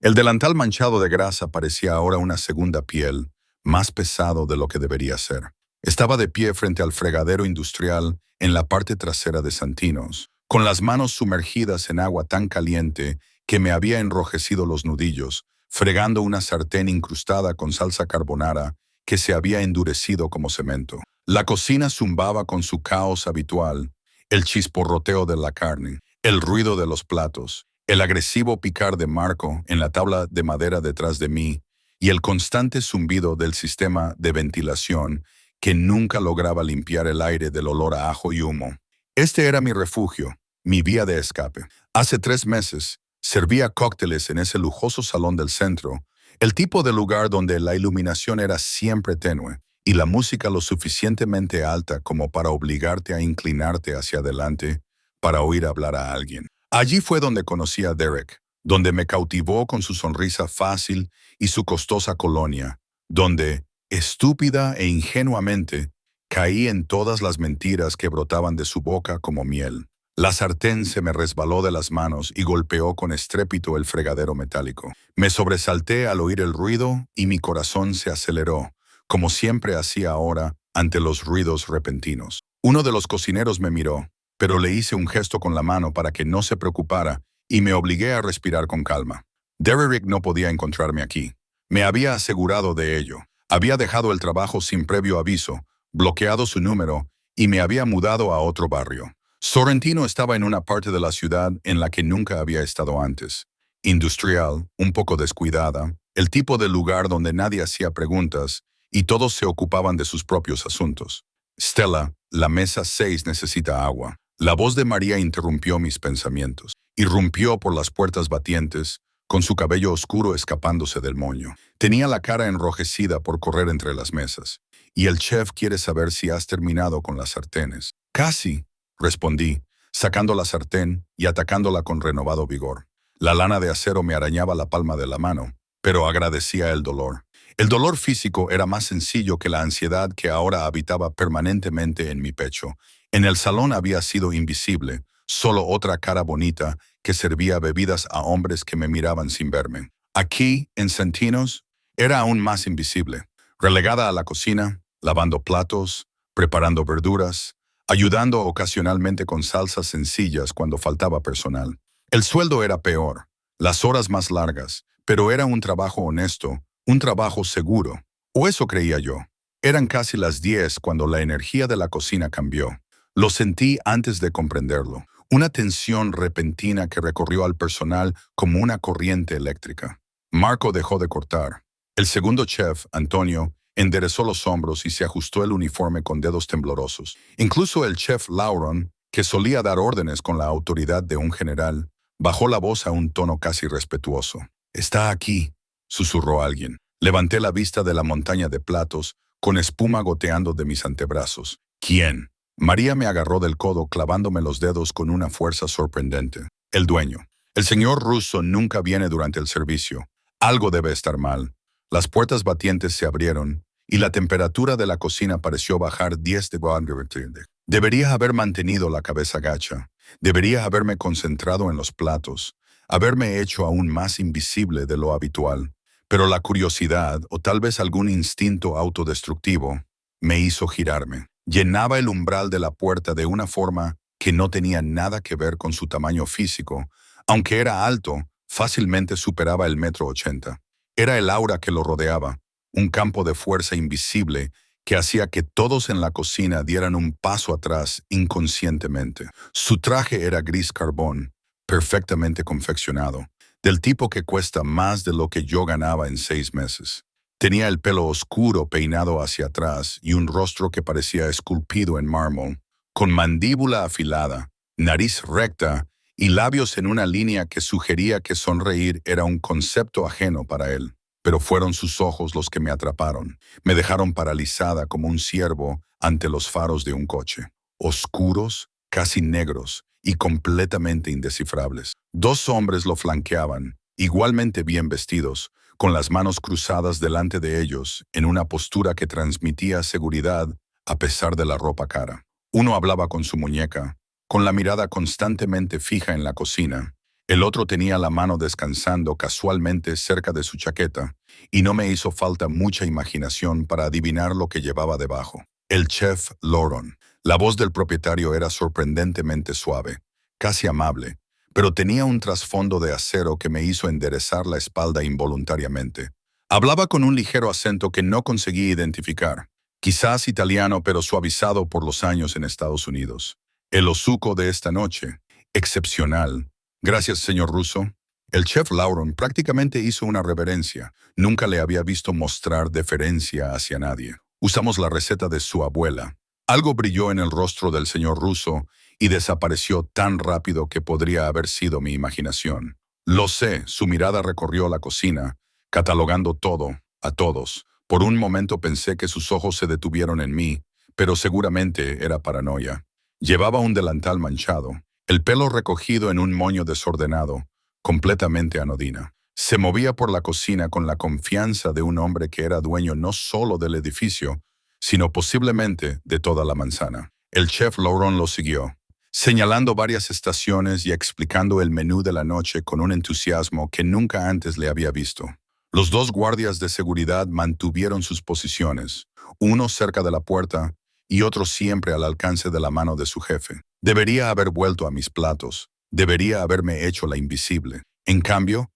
El delantal manchado de grasa parecía ahora una segunda piel, más pesado de lo que debería ser. Estaba de pie frente al fregadero industrial en la parte trasera de Santinos, con las manos sumergidas en agua tan caliente que me había enrojecido los nudillos, fregando una sartén incrustada con salsa carbonara que se había endurecido como cemento. La cocina zumbaba con su caos habitual, el chisporroteo de la carne, el ruido de los platos, el agresivo picar de Marco en la tabla de madera detrás de mí y el constante zumbido del sistema de ventilación que nunca lograba limpiar el aire del olor a ajo y humo. Este era mi refugio, mi vía de escape. Hace 3 meses, servía cócteles en ese lujoso salón del centro, el tipo de lugar donde la iluminación era siempre tenue y la música lo suficientemente alta como para obligarte a inclinarte hacia adelante para oír hablar a alguien. Allí fue donde conocí a Derek, donde me cautivó con su sonrisa fácil y su costosa colonia, donde, estúpida e ingenuamente, caí en todas las mentiras que brotaban de su boca como miel. La sartén se me resbaló de las manos y golpeó con estrépito el fregadero metálico. Me sobresalté al oír el ruido y mi corazón se aceleró, como siempre hacía ahora ante los ruidos repentinos. Uno de los cocineros me miró, pero le hice un gesto con la mano para que no se preocupara y me obligué a respirar con calma. Derek no podía encontrarme aquí. Me había asegurado de ello. Había dejado el trabajo sin previo aviso, bloqueado su número y me había mudado a otro barrio. Sorrentino estaba en una parte de la ciudad en la que nunca había estado antes. Industrial, un poco descuidada, el tipo de lugar donde nadie hacía preguntas y todos se ocupaban de sus propios asuntos. Stella, la mesa 6 necesita agua. La voz de María interrumpió mis pensamientos. Irrumpió por las puertas batientes, con su cabello oscuro escapándose del moño. Tenía la cara enrojecida por correr entre las mesas. Y el chef quiere saber si has terminado con las sartenes. Casi, respondí, sacando la sartén y atacándola con renovado vigor. La lana de acero me arañaba la palma de la mano, pero agradecía el dolor. El dolor físico era más sencillo que la ansiedad que ahora habitaba permanentemente en mi pecho. En el salón había sido invisible, solo otra cara bonita que servía bebidas a hombres que me miraban sin verme. Aquí, en Santinos, era aún más invisible, relegada a la cocina, lavando platos, preparando verduras, ayudando ocasionalmente con salsas sencillas cuando faltaba personal. El sueldo era peor, las horas más largas, pero era un trabajo honesto, un trabajo seguro. O eso creía yo. Eran casi las 10 cuando la energía de la cocina cambió. Lo sentí antes de comprenderlo. Una tensión repentina que recorrió al personal como una corriente eléctrica. Marco dejó de cortar. El segundo chef, Antonio, enderezó los hombros y se ajustó el uniforme con dedos temblorosos. Incluso el chef Lauron, que solía dar órdenes con la autoridad de un general, bajó la voz a un tono casi respetuoso. «Está aquí», susurró alguien. Levanté la vista de la montaña de platos, con espuma goteando de mis antebrazos. «¿Quién?». María me agarró del codo clavándome los dedos con una fuerza sorprendente. «El dueño. El señor Russo nunca viene durante el servicio. Algo debe estar mal». Las puertas batientes se abrieron y la temperatura de la cocina pareció bajar 10 de grados. Debería haber mantenido la cabeza gacha. Debería haberme concentrado en los platos, haberme hecho aún más invisible de lo habitual. Pero la curiosidad, o tal vez algún instinto autodestructivo, me hizo girarme. Llenaba el umbral de la puerta de una forma que no tenía nada que ver con su tamaño físico. Aunque era alto, fácilmente superaba el 1,80 m. Era el aura que lo rodeaba, un campo de fuerza invisible que hacía que todos en la cocina dieran un paso atrás inconscientemente. Su traje era gris carbón, perfectamente confeccionado, del tipo que cuesta más de lo que yo ganaba en 6 meses. Tenía el pelo oscuro peinado hacia atrás y un rostro que parecía esculpido en mármol, con mandíbula afilada, nariz recta y labios en una línea que sugería que sonreír era un concepto ajeno para él. Pero fueron sus ojos los que me atraparon. Me dejaron paralizada como un ciervo ante los faros de un coche. Oscuros, casi negros y completamente indescifrables. 2 hombres lo flanqueaban, igualmente bien vestidos, con las manos cruzadas delante de ellos en una postura que transmitía seguridad a pesar de la ropa cara. Uno hablaba con su muñeca, con la mirada constantemente fija en la cocina. El otro tenía la mano descansando casualmente cerca de su chaqueta, y no me hizo falta mucha imaginación para adivinar lo que llevaba debajo. El chef Lauron. La voz del propietario era sorprendentemente suave, casi amable, pero tenía un trasfondo de acero que me hizo enderezar la espalda involuntariamente. Hablaba con un ligero acento que no conseguí identificar, quizás italiano pero suavizado por los años en Estados Unidos. El hocico de esta noche, excepcional. Gracias, señor Russo. El chef Lauron prácticamente hizo una reverencia. Nunca le había visto mostrar deferencia hacia nadie. Usamos la receta de su abuela. Algo brilló en el rostro del señor Russo y desapareció tan rápido que podría haber sido mi imaginación. Lo sé, su mirada recorrió la cocina, catalogando todo, a todos. Por un momento pensé que sus ojos se detuvieron en mí, pero seguramente era paranoia. Llevaba un delantal manchado, el pelo recogido en un moño desordenado, completamente anodina. Se movía por la cocina con la confianza de un hombre que era dueño no solo del edificio, sino posiblemente de toda la manzana. El chef Lauron lo siguió, señalando varias estaciones y explicando el menú de la noche con un entusiasmo que nunca antes le había visto. Los dos guardias de seguridad mantuvieron sus posiciones, uno cerca de la puerta y otro siempre al alcance de la mano de su jefe. Debería haber vuelto a mis platos, debería haberme hecho la invisible. En cambio,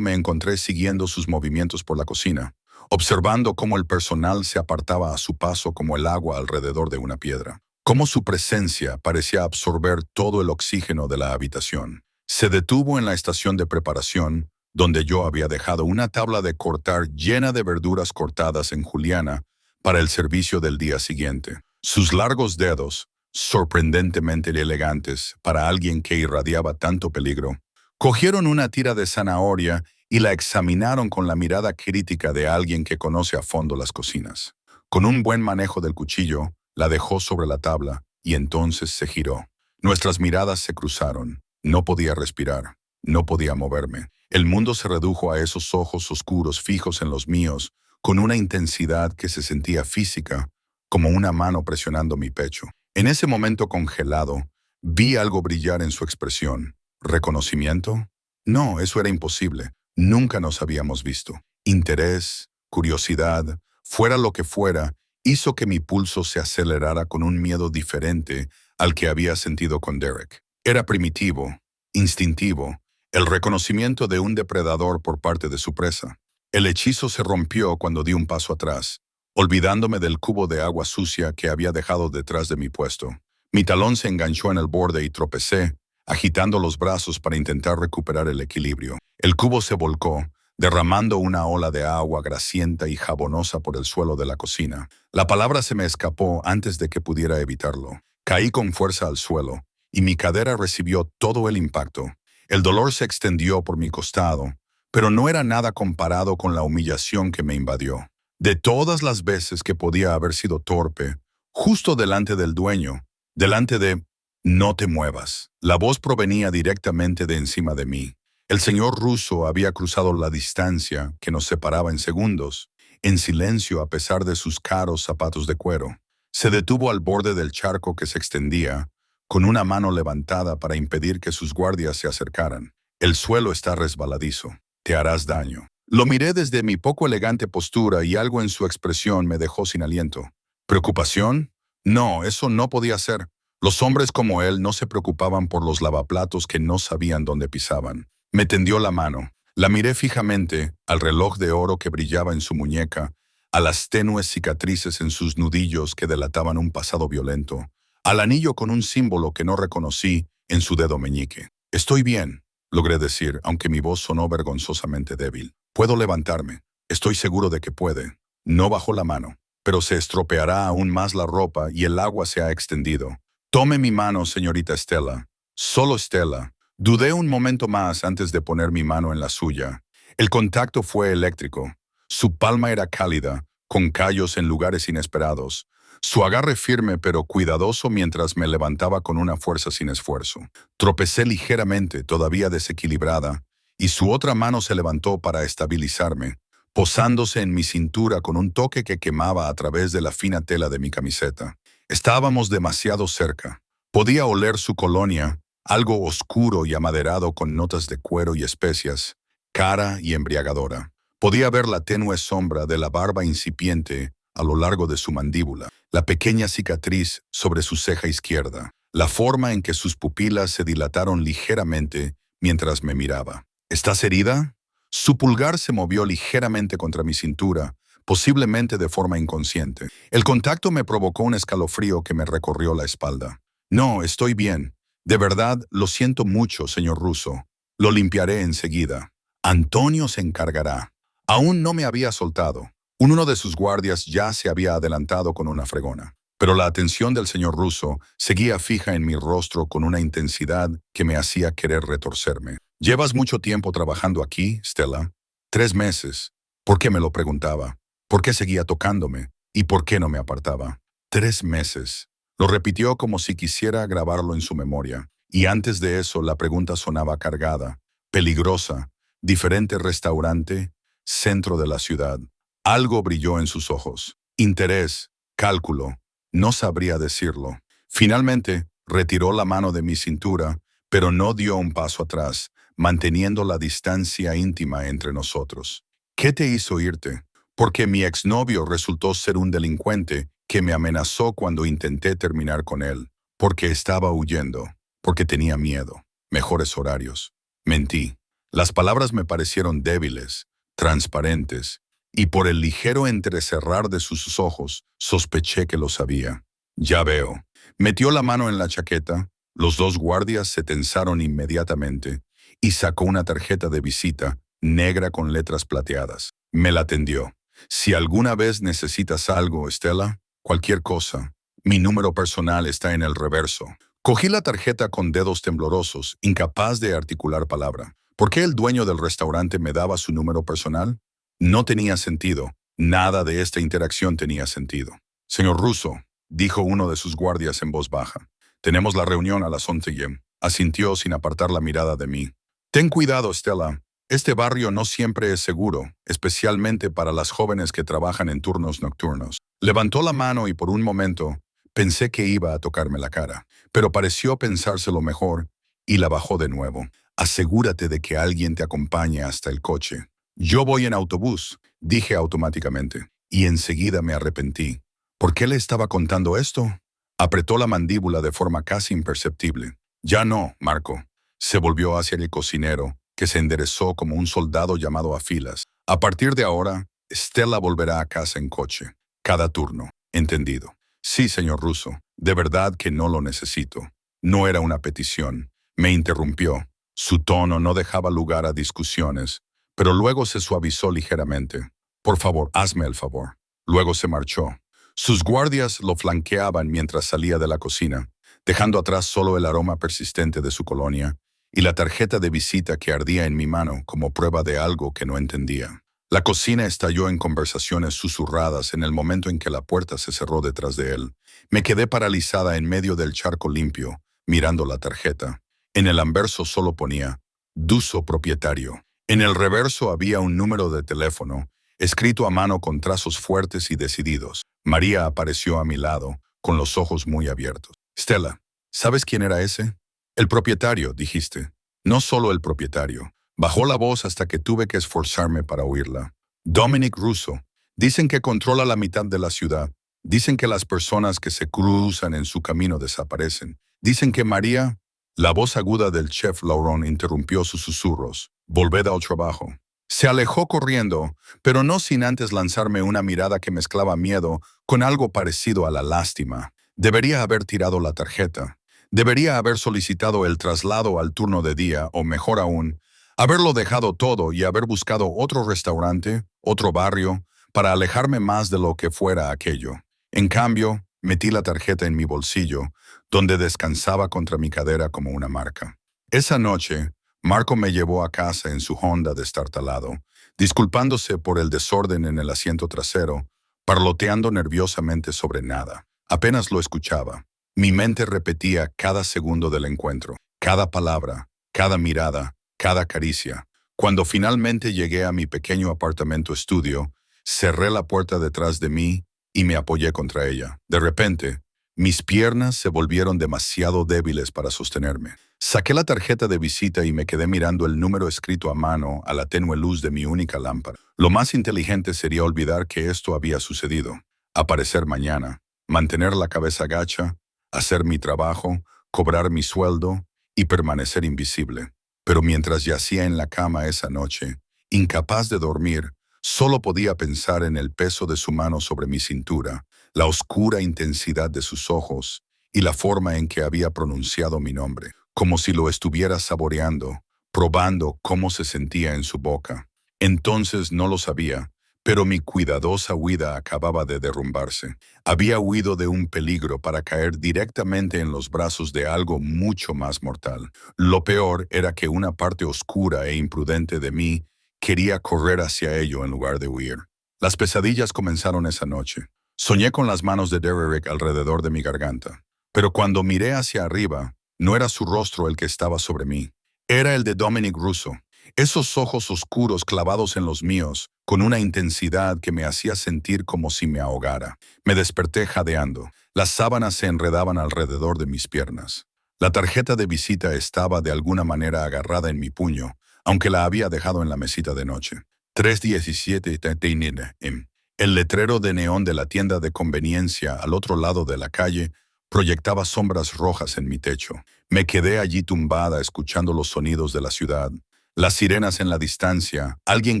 me encontré siguiendo sus movimientos por la cocina, observando cómo el personal se apartaba a su paso como el agua alrededor de una piedra, cómo su presencia parecía absorber todo el oxígeno de la habitación. Se detuvo en la estación de preparación, donde yo había dejado una tabla de cortar llena de verduras cortadas en juliana para el servicio del día siguiente. Sus largos dedos, sorprendentemente elegantes para alguien que irradiaba tanto peligro, cogieron una tira de zanahoria y la examinaron con la mirada crítica de alguien que conoce a fondo las cocinas. Con un buen manejo del cuchillo, la dejó sobre la tabla y entonces se giró. Nuestras miradas se cruzaron. No podía respirar, no podía moverme. El mundo se redujo a esos ojos oscuros fijos en los míos, con una intensidad que se sentía física, como una mano presionando mi pecho. En ese momento congelado, vi algo brillar en su expresión. ¿Reconocimiento? No, eso era imposible. Nunca nos habíamos visto. Interés, curiosidad, fuera lo que fuera, hizo que mi pulso se acelerara con un miedo diferente al que había sentido con Derek. Era primitivo, instintivo, el reconocimiento de un depredador por parte de su presa. El hechizo se rompió cuando di un paso atrás, olvidándome del cubo de agua sucia que había dejado detrás de mi puesto. Mi talón se enganchó en el borde y tropecé, agitando los brazos para intentar recuperar el equilibrio. El cubo se volcó, derramando una ola de agua grasienta y jabonosa por el suelo de la cocina. La palabra se me escapó antes de que pudiera evitarlo. Caí con fuerza al suelo, y mi cadera recibió todo el impacto. El dolor se extendió por mi costado, pero no era nada comparado con la humillación que me invadió. De todas las veces que podía haber sido torpe, justo delante del dueño, delante de «No te muevas». La voz provenía directamente de encima de mí. El señor Russo había cruzado la distancia que nos separaba en segundos, en silencio a pesar de sus caros zapatos de cuero. Se detuvo al borde del charco que se extendía, con una mano levantada para impedir que sus guardias se acercaran. «El suelo está resbaladizo. Te harás daño». Lo miré desde mi poco elegante postura y algo en su expresión me dejó sin aliento. ¿Preocupación? No, eso no podía ser. Los hombres como él no se preocupaban por los lavaplatos que no sabían dónde pisaban. Me tendió la mano. La miré fijamente, al reloj de oro que brillaba en su muñeca, a las tenues cicatrices en sus nudillos que delataban un pasado violento, al anillo con un símbolo que no reconocí en su dedo meñique. «Estoy bien», logré decir, aunque mi voz sonó vergonzosamente débil. «Puedo levantarme. Estoy seguro de que puede». No bajó la mano, pero se estropeará aún más la ropa y el agua se ha extendido. «Tome mi mano, señorita Stella». «Solo Stella». Dudé un momento más antes de poner mi mano en la suya. El contacto fue eléctrico. Su palma era cálida, con callos en lugares inesperados. Su agarre firme pero cuidadoso mientras me levantaba con una fuerza sin esfuerzo. Tropecé ligeramente, todavía desequilibrada, y su otra mano se levantó para estabilizarme, posándose en mi cintura con un toque que quemaba a través de la fina tela de mi camiseta. Estábamos demasiado cerca. Podía oler su colonia, algo oscuro y amaderado con notas de cuero y especias, cara y embriagadora. Podía ver la tenue sombra de la barba incipiente a lo largo de su mandíbula, la pequeña cicatriz sobre su ceja izquierda, la forma en que sus pupilas se dilataron ligeramente mientras me miraba. ¿Estás herida? Su pulgar se movió ligeramente contra mi cintura, posiblemente de forma inconsciente. El contacto me provocó un escalofrío que me recorrió la espalda. No, estoy bien. De verdad, lo siento mucho, señor Russo. Lo limpiaré enseguida. Antonio se encargará. Aún no me había soltado. Uno de sus guardias ya se había adelantado con una fregona. Pero la atención del señor Russo seguía fija en mi rostro con una intensidad que me hacía querer retorcerme. ¿Llevas mucho tiempo trabajando aquí, Stella? 3 meses. ¿Por qué me lo preguntaba? ¿Por qué seguía tocándome? ¿Y por qué no me apartaba? 3 meses. Lo repitió como si quisiera grabarlo en su memoria. Y antes de eso la pregunta sonaba cargada, peligrosa, diferente restaurante, centro de la ciudad. Algo brilló en sus ojos. Interés, cálculo, no sabría decirlo. Finalmente, retiró la mano de mi cintura, pero no dio un paso atrás, manteniendo la distancia íntima entre nosotros. ¿Qué te hizo irte? Porque mi exnovio resultó ser un delincuente que me amenazó cuando intenté terminar con él, porque estaba huyendo, porque tenía miedo, mejores horarios. Mentí. Las palabras me parecieron débiles, transparentes, y por el ligero entrecerrar de sus ojos sospeché que lo sabía. Ya veo. Metió la mano en la chaqueta, los 2 guardias se tensaron inmediatamente, y sacó una tarjeta de visita, negra con letras plateadas. Me la tendió. Si alguna vez necesitas algo, Stella, cualquier cosa, mi número personal está en el reverso. Cogí la tarjeta con dedos temblorosos, incapaz de articular palabra. ¿Por qué el dueño del restaurante me daba su número personal? No tenía sentido. Nada de esta interacción tenía sentido. Señor Russo, dijo uno de sus guardias en voz baja. Tenemos la reunión a las 11 p.m. Asintió sin apartar la mirada de mí. Ten cuidado, Stella. Este barrio no siempre es seguro, especialmente para las jóvenes que trabajan en turnos nocturnos. Levantó la mano y por un momento pensé que iba a tocarme la cara, pero pareció pensárselo mejor y la bajó de nuevo. Asegúrate de que alguien te acompañe hasta el coche. Yo voy en autobús, dije automáticamente, y enseguida me arrepentí. ¿Por qué le estaba contando esto? Apretó la mandíbula de forma casi imperceptible. Ya no, Marco. Se volvió hacia el cocinero, que se enderezó como un soldado llamado a filas. A partir de ahora, Stella volverá a casa en coche. Cada turno. Entendido. Sí, señor Russo. De verdad que no lo necesito. No era una petición. Me interrumpió. Su tono no dejaba lugar a discusiones, pero luego se suavizó ligeramente. Por favor, hazme el favor. Luego se marchó. Sus guardias lo flanqueaban mientras salía de la cocina, dejando atrás solo el aroma persistente de su colonia y la tarjeta de visita que ardía en mi mano como prueba de algo que no entendía. La cocina estalló en conversaciones susurradas en el momento en que la puerta se cerró detrás de él. Me quedé paralizada en medio del charco limpio, mirando la tarjeta. En el anverso solo ponía «Duso propietario». En el reverso había un número de teléfono, escrito a mano con trazos fuertes y decididos. María apareció a mi lado, con los ojos muy abiertos. «Stella, ¿sabes quién era ese?» «El propietario», dijiste. «No solo el propietario». Bajó la voz hasta que tuve que esforzarme para oírla. «Dominic Russo. Dicen que controla la mitad de la ciudad. Dicen que las personas que se cruzan en su camino desaparecen. Dicen que María...» La voz aguda del chef Laurent interrumpió sus susurros. «Volved al trabajo». Se alejó corriendo, pero no sin antes lanzarme una mirada que mezclaba miedo con algo parecido a la lástima. Debería haber tirado la tarjeta. Debería haber solicitado el traslado al turno de día, o mejor aún, haberlo dejado todo y haber buscado otro restaurante, otro barrio, para alejarme más de lo que fuera aquello. En cambio, metí la tarjeta en mi bolsillo, donde descansaba contra mi cadera como una marca. Esa noche, Marco me llevó a casa en su Honda destartalado, disculpándose por el desorden en el asiento trasero, parloteando nerviosamente sobre nada. Apenas lo escuchaba. Mi mente repetía cada segundo del encuentro, cada palabra, cada mirada, cada caricia. Cuando finalmente llegué a mi pequeño apartamento estudio, cerré la puerta detrás de mí y me apoyé contra ella. De repente, mis piernas se volvieron demasiado débiles para sostenerme. Saqué la tarjeta de visita y me quedé mirando el número escrito a mano a la tenue luz de mi única lámpara. Lo más inteligente sería olvidar que esto había sucedido, aparecer mañana, mantener la cabeza gacha, hacer mi trabajo, cobrar mi sueldo y permanecer invisible. Pero mientras yacía en la cama esa noche, incapaz de dormir, solo podía pensar en el peso de su mano sobre mi cintura, la oscura intensidad de sus ojos y la forma en que había pronunciado mi nombre, como si lo estuviera saboreando, probando cómo se sentía en su boca. Entonces no lo sabía, pero mi cuidadosa huida acababa de derrumbarse. Había huido de un peligro para caer directamente en los brazos de algo mucho más mortal. Lo peor era que una parte oscura e imprudente de mí quería correr hacia ello en lugar de huir. Las pesadillas comenzaron esa noche. Soñé con las manos de Derrick alrededor de mi garganta. Pero cuando miré hacia arriba, no era su rostro el que estaba sobre mí. Era el de Dominic Russo. Esos ojos oscuros clavados en los míos, con una intensidad que me hacía sentir como si me ahogara. Me desperté jadeando. Las sábanas se enredaban alrededor de mis piernas. La tarjeta de visita estaba de alguna manera agarrada en mi puño, aunque la había dejado en la mesita de noche. 317 TTNM. El letrero de neón de la tienda de conveniencia al otro lado de la calle proyectaba sombras rojas en mi techo. Me quedé allí tumbada escuchando los sonidos de la ciudad. Las sirenas en la distancia, alguien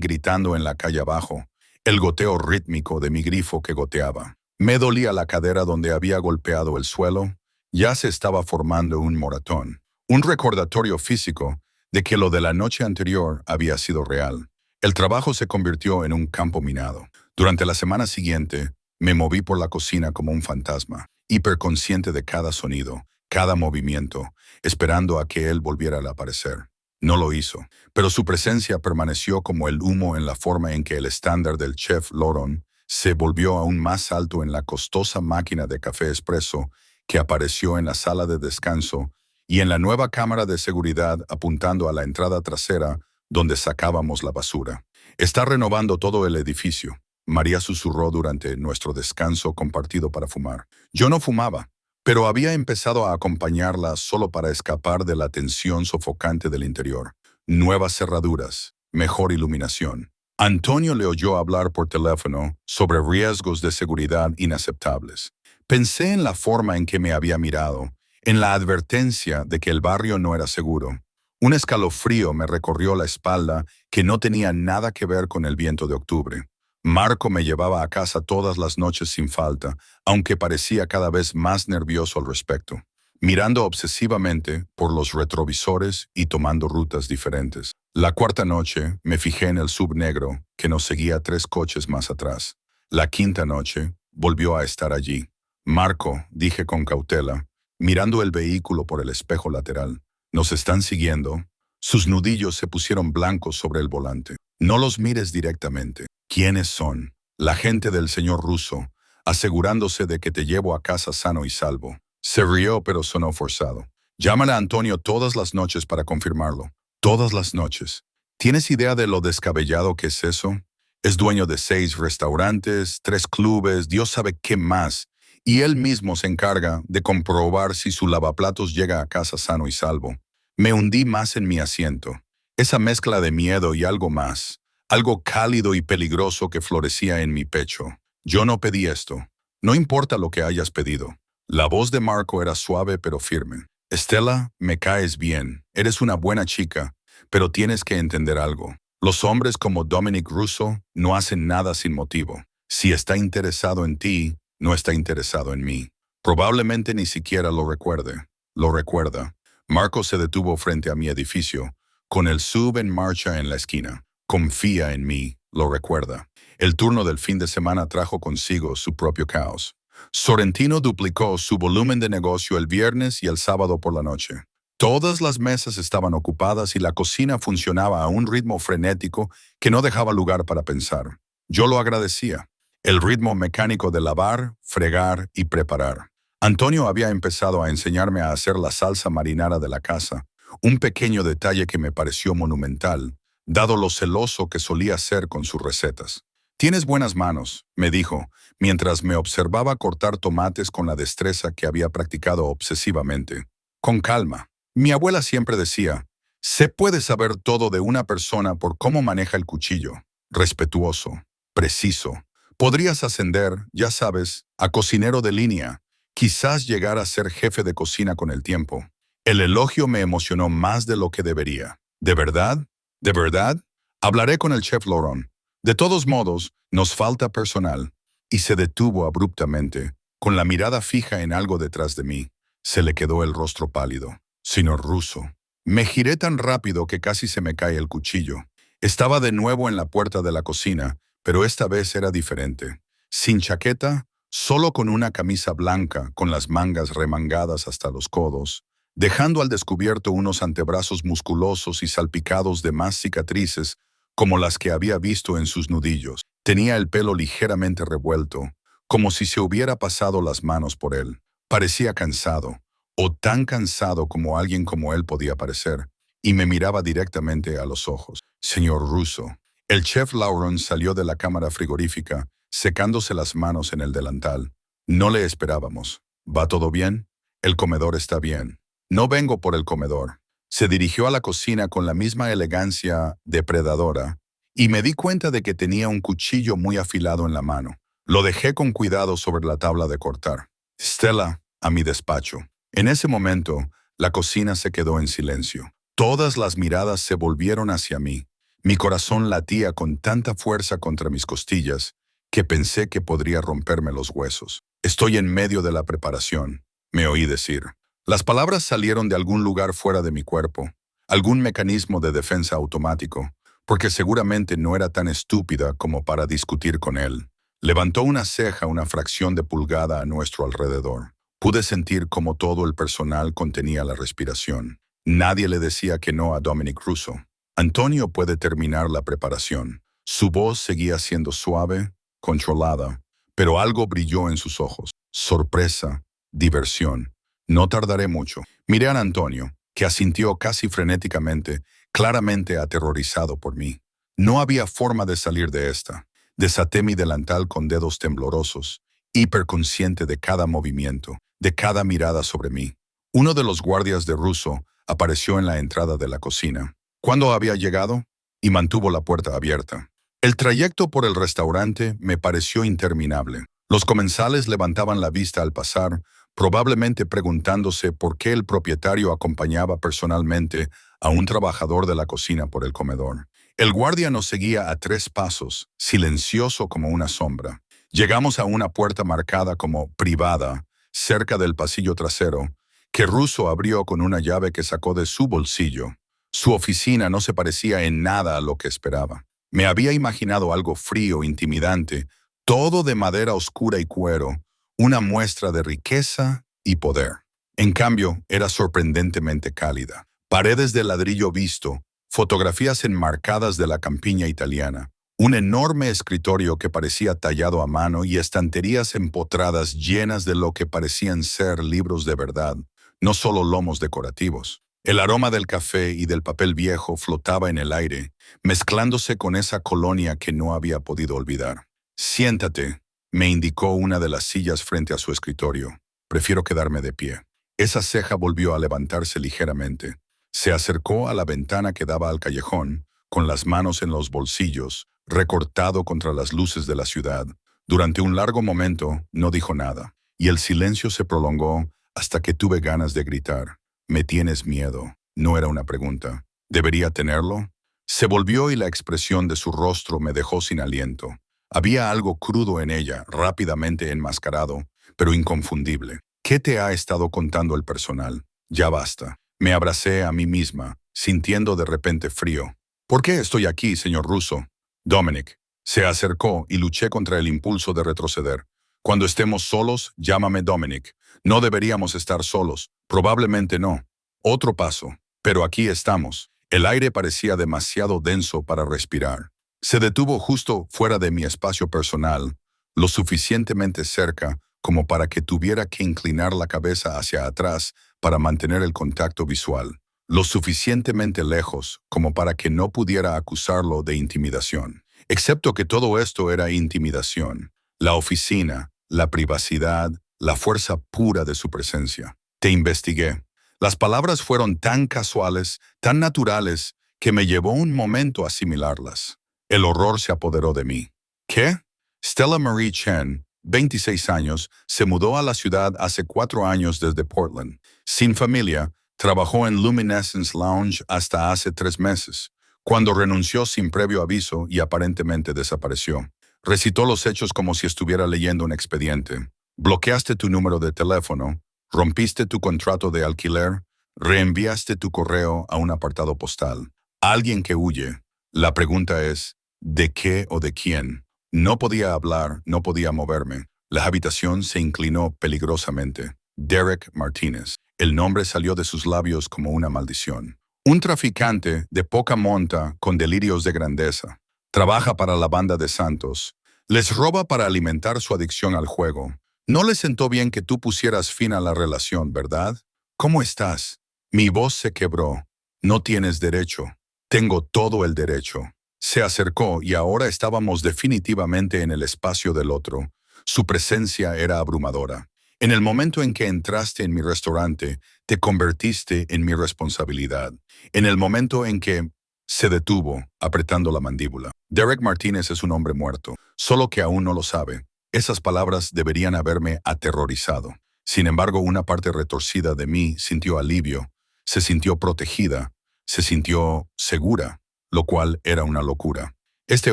gritando en la calle abajo, el goteo rítmico de mi grifo que goteaba. Me dolía la cadera donde había golpeado el suelo. Ya se estaba formando un moratón, un recordatorio físico de que lo de la noche anterior había sido real. El trabajo se convirtió en un campo minado. Durante la semana siguiente, me moví por la cocina como un fantasma, hiperconsciente de cada sonido, cada movimiento, esperando a que él volviera a aparecer. No lo hizo, pero su presencia permaneció como el humo en la forma en que el estándar del chef Loron se volvió aún más alto en la costosa máquina de café expreso que apareció en la sala de descanso y en la nueva cámara de seguridad apuntando a la entrada trasera donde sacábamos la basura. Está renovando todo el edificio, María susurró durante nuestro descanso compartido para fumar. Yo no fumaba, pero había empezado a acompañarla solo para escapar de la tensión sofocante del interior. Nuevas cerraduras, mejor iluminación. Antonio le oyó hablar por teléfono sobre riesgos de seguridad inaceptables. Pensé en la forma en que me había mirado, en la advertencia de que el barrio no era seguro. Un escalofrío me recorrió la espalda que no tenía nada que ver con el viento de octubre. Marco me llevaba a casa todas las noches sin falta, aunque parecía cada vez más nervioso al respecto, mirando obsesivamente por los retrovisores y tomando rutas diferentes. La cuarta noche me fijé en el sub negro que nos seguía 3 coches más atrás. La quinta noche volvió a estar allí. Marco, dije con cautela, mirando el vehículo por el espejo lateral. ¿Nos están siguiendo? Sus nudillos se pusieron blancos sobre el volante. No los mires directamente. ¿Quiénes son? La gente del señor Russo, asegurándose de que te llevo a casa sano y salvo. Se rió, pero sonó forzado. Llámale a Antonio todas las noches para confirmarlo. Todas las noches. ¿Tienes idea de lo descabellado que es eso? Es dueño de 6 restaurantes, 3 clubes, Dios sabe qué más. Y él mismo se encarga de comprobar si su lavaplatos llega a casa sano y salvo. Me hundí más en mi asiento. Esa mezcla de miedo y algo más. Algo cálido y peligroso que florecía en mi pecho. Yo no pedí esto. No importa lo que hayas pedido. La voz de Marco era suave pero firme. Estela, me caes bien. Eres una buena chica, pero tienes que entender algo. Los hombres como Dominic Russo no hacen nada sin motivo. Si está interesado en ti, no está interesado en mí. Probablemente ni siquiera lo recuerde. Lo recuerda. Marco se detuvo frente a mi edificio, con el sub en marcha en la esquina. Confía en mí, lo recuerda. El turno del fin de semana trajo consigo su propio caos. Sorrentino duplicó su volumen de negocio el viernes y el sábado por la noche. Todas las mesas estaban ocupadas y la cocina funcionaba a un ritmo frenético que no dejaba lugar para pensar. Yo lo agradecía. El ritmo mecánico de lavar, fregar y preparar. Antonio había empezado a enseñarme a hacer la salsa marinara de la casa, un pequeño detalle que me pareció monumental, dado lo celoso que solía ser con sus recetas. Tienes buenas manos, me dijo, mientras me observaba cortar tomates con la destreza que había practicado obsesivamente. Con calma. Mi abuela siempre decía, se puede saber todo de una persona por cómo maneja el cuchillo. Respetuoso, preciso. Podrías ascender, ya sabes, a cocinero de línea, quizás llegar a ser jefe de cocina con el tiempo. El elogio me emocionó más de lo que debería. ¿De verdad? ¿De verdad? Hablaré con el chef Laurent. De todos modos, nos falta personal. Y se detuvo abruptamente, con la mirada fija en algo detrás de mí. Se le quedó el rostro pálido. Señor Russo. Me giré tan rápido que casi se me cae el cuchillo. Estaba de nuevo en la puerta de la cocina, pero esta vez era diferente. Sin chaqueta, solo con una camisa blanca, con las mangas remangadas hasta los codos, dejando al descubierto unos antebrazos musculosos y salpicados de más cicatrices como las que había visto en sus nudillos. Tenía el pelo ligeramente revuelto, como si se hubiera pasado las manos por él. Parecía cansado, o tan cansado como alguien como él podía parecer, y me miraba directamente a los ojos. Señor Russo. El chef Laurent salió de la cámara frigorífica, secándose las manos en el delantal. No le esperábamos. ¿Va todo bien? El comedor está bien. No vengo por el comedor. Se dirigió a la cocina con la misma elegancia depredadora, y me di cuenta de que tenía un cuchillo muy afilado en la mano. Lo dejé con cuidado sobre la tabla de cortar. Stella, a mi despacho. En ese momento, la cocina se quedó en silencio. Todas las miradas se volvieron hacia mí. Mi corazón latía con tanta fuerza contra mis costillas que pensé que podría romperme los huesos. Estoy en medio de la preparación, me oí decir. Las palabras salieron de algún lugar fuera de mi cuerpo, algún mecanismo de defensa automático, porque seguramente no era tan estúpida como para discutir con él. Levantó una ceja una fracción de pulgada a nuestro alrededor. Pude sentir cómo todo el personal contenía la respiración. Nadie le decía que no a Dominic Russo. Antonio puede terminar la preparación. Su voz seguía siendo suave, controlada, pero algo brilló en sus ojos. Sorpresa, diversión. No tardaré mucho. Miré a Antonio, que asintió casi frenéticamente, claramente aterrorizado por mí. No había forma de salir de esta. Desaté mi delantal con dedos temblorosos, hiperconsciente de cada movimiento, de cada mirada sobre mí. Uno de los guardias de Russo apareció en la entrada de la cocina. ¿Cuándo había llegado? Y mantuvo la puerta abierta. El trayecto por el restaurante me pareció interminable. Los comensales levantaban la vista al pasar, probablemente preguntándose por qué el propietario acompañaba personalmente a un trabajador de la cocina por el comedor. El guardia nos seguía a 3 pasos, silencioso como una sombra. Llegamos a una puerta marcada como privada, cerca del pasillo trasero, que Russo abrió con una llave que sacó de su bolsillo. Su oficina no se parecía en nada a lo que esperaba. Me había imaginado algo frío, intimidante, todo de madera oscura y cuero, una muestra de riqueza y poder. En cambio, era sorprendentemente cálida. Paredes de ladrillo visto, fotografías enmarcadas de la campiña italiana, un enorme escritorio que parecía tallado a mano y estanterías empotradas llenas de lo que parecían ser libros de verdad, no solo lomos decorativos. El aroma del café y del papel viejo flotaba en el aire, mezclándose con esa colonia que no había podido olvidar. Siéntate, me indicó una de las sillas frente a su escritorio. Prefiero quedarme de pie. Esa ceja volvió a levantarse ligeramente. Se acercó a la ventana que daba al callejón, con las manos en los bolsillos, recortado contra las luces de la ciudad. Durante un largo momento no dijo nada, y el silencio se prolongó hasta que tuve ganas de gritar. «¿Me tienes miedo?» No era una pregunta. ¿Debería tenerlo? Se volvió y la expresión de su rostro me dejó sin aliento. Había algo crudo en ella, rápidamente enmascarado, pero inconfundible. ¿Qué te ha estado contando el personal? Ya basta. Me abracé a mí misma, sintiendo de repente frío. ¿Por qué estoy aquí, señor Russo? Dominic. Se acercó y luché contra el impulso de retroceder. Cuando estemos solos, llámame Dominic. No deberíamos estar solos. Probablemente no. Otro paso. Pero aquí estamos. El aire parecía demasiado denso para respirar. Se detuvo justo fuera de mi espacio personal, lo suficientemente cerca como para que tuviera que inclinar la cabeza hacia atrás para mantener el contacto visual, lo suficientemente lejos como para que no pudiera acusarlo de intimidación. Excepto que todo esto era intimidación. La oficina, la privacidad, la fuerza pura de su presencia. Te investigué. Las palabras fueron tan casuales, tan naturales, que me llevó un momento asimilarlas. El horror se apoderó de mí. ¿Qué? Stella Marie Chen, 26 años, se mudó a la ciudad hace 4 años desde Portland. Sin familia, trabajó en Luminescence Lounge hasta hace 3 meses, cuando renunció sin previo aviso y aparentemente desapareció. Recitó los hechos como si estuviera leyendo un expediente. Bloqueaste tu número de teléfono, rompiste tu contrato de alquiler, reenviaste tu correo a un apartado postal. Alguien que huye. La pregunta es, ¿de qué o de quién? No podía hablar, no podía moverme. La habitación se inclinó peligrosamente. Derek Martínez. El nombre salió de sus labios como una maldición. Un traficante de poca monta con delirios de grandeza. Trabaja para la banda de Santos. Les roba para alimentar su adicción al juego. No le sentó bien que tú pusieras fin a la relación, ¿verdad? ¿Cómo estás? Mi voz se quebró. No tienes derecho. Tengo todo el derecho. Se acercó y ahora estábamos definitivamente en el espacio del otro. Su presencia era abrumadora. En el momento en que entraste en mi restaurante, te convertiste en mi responsabilidad. En el momento en que se detuvo, apretando la mandíbula. Derek Martínez es un hombre muerto, solo que aún no lo sabe. Esas palabras deberían haberme aterrorizado. Sin embargo, una parte retorcida de mí sintió alivio, se sintió protegida, se sintió segura, lo cual era una locura. Este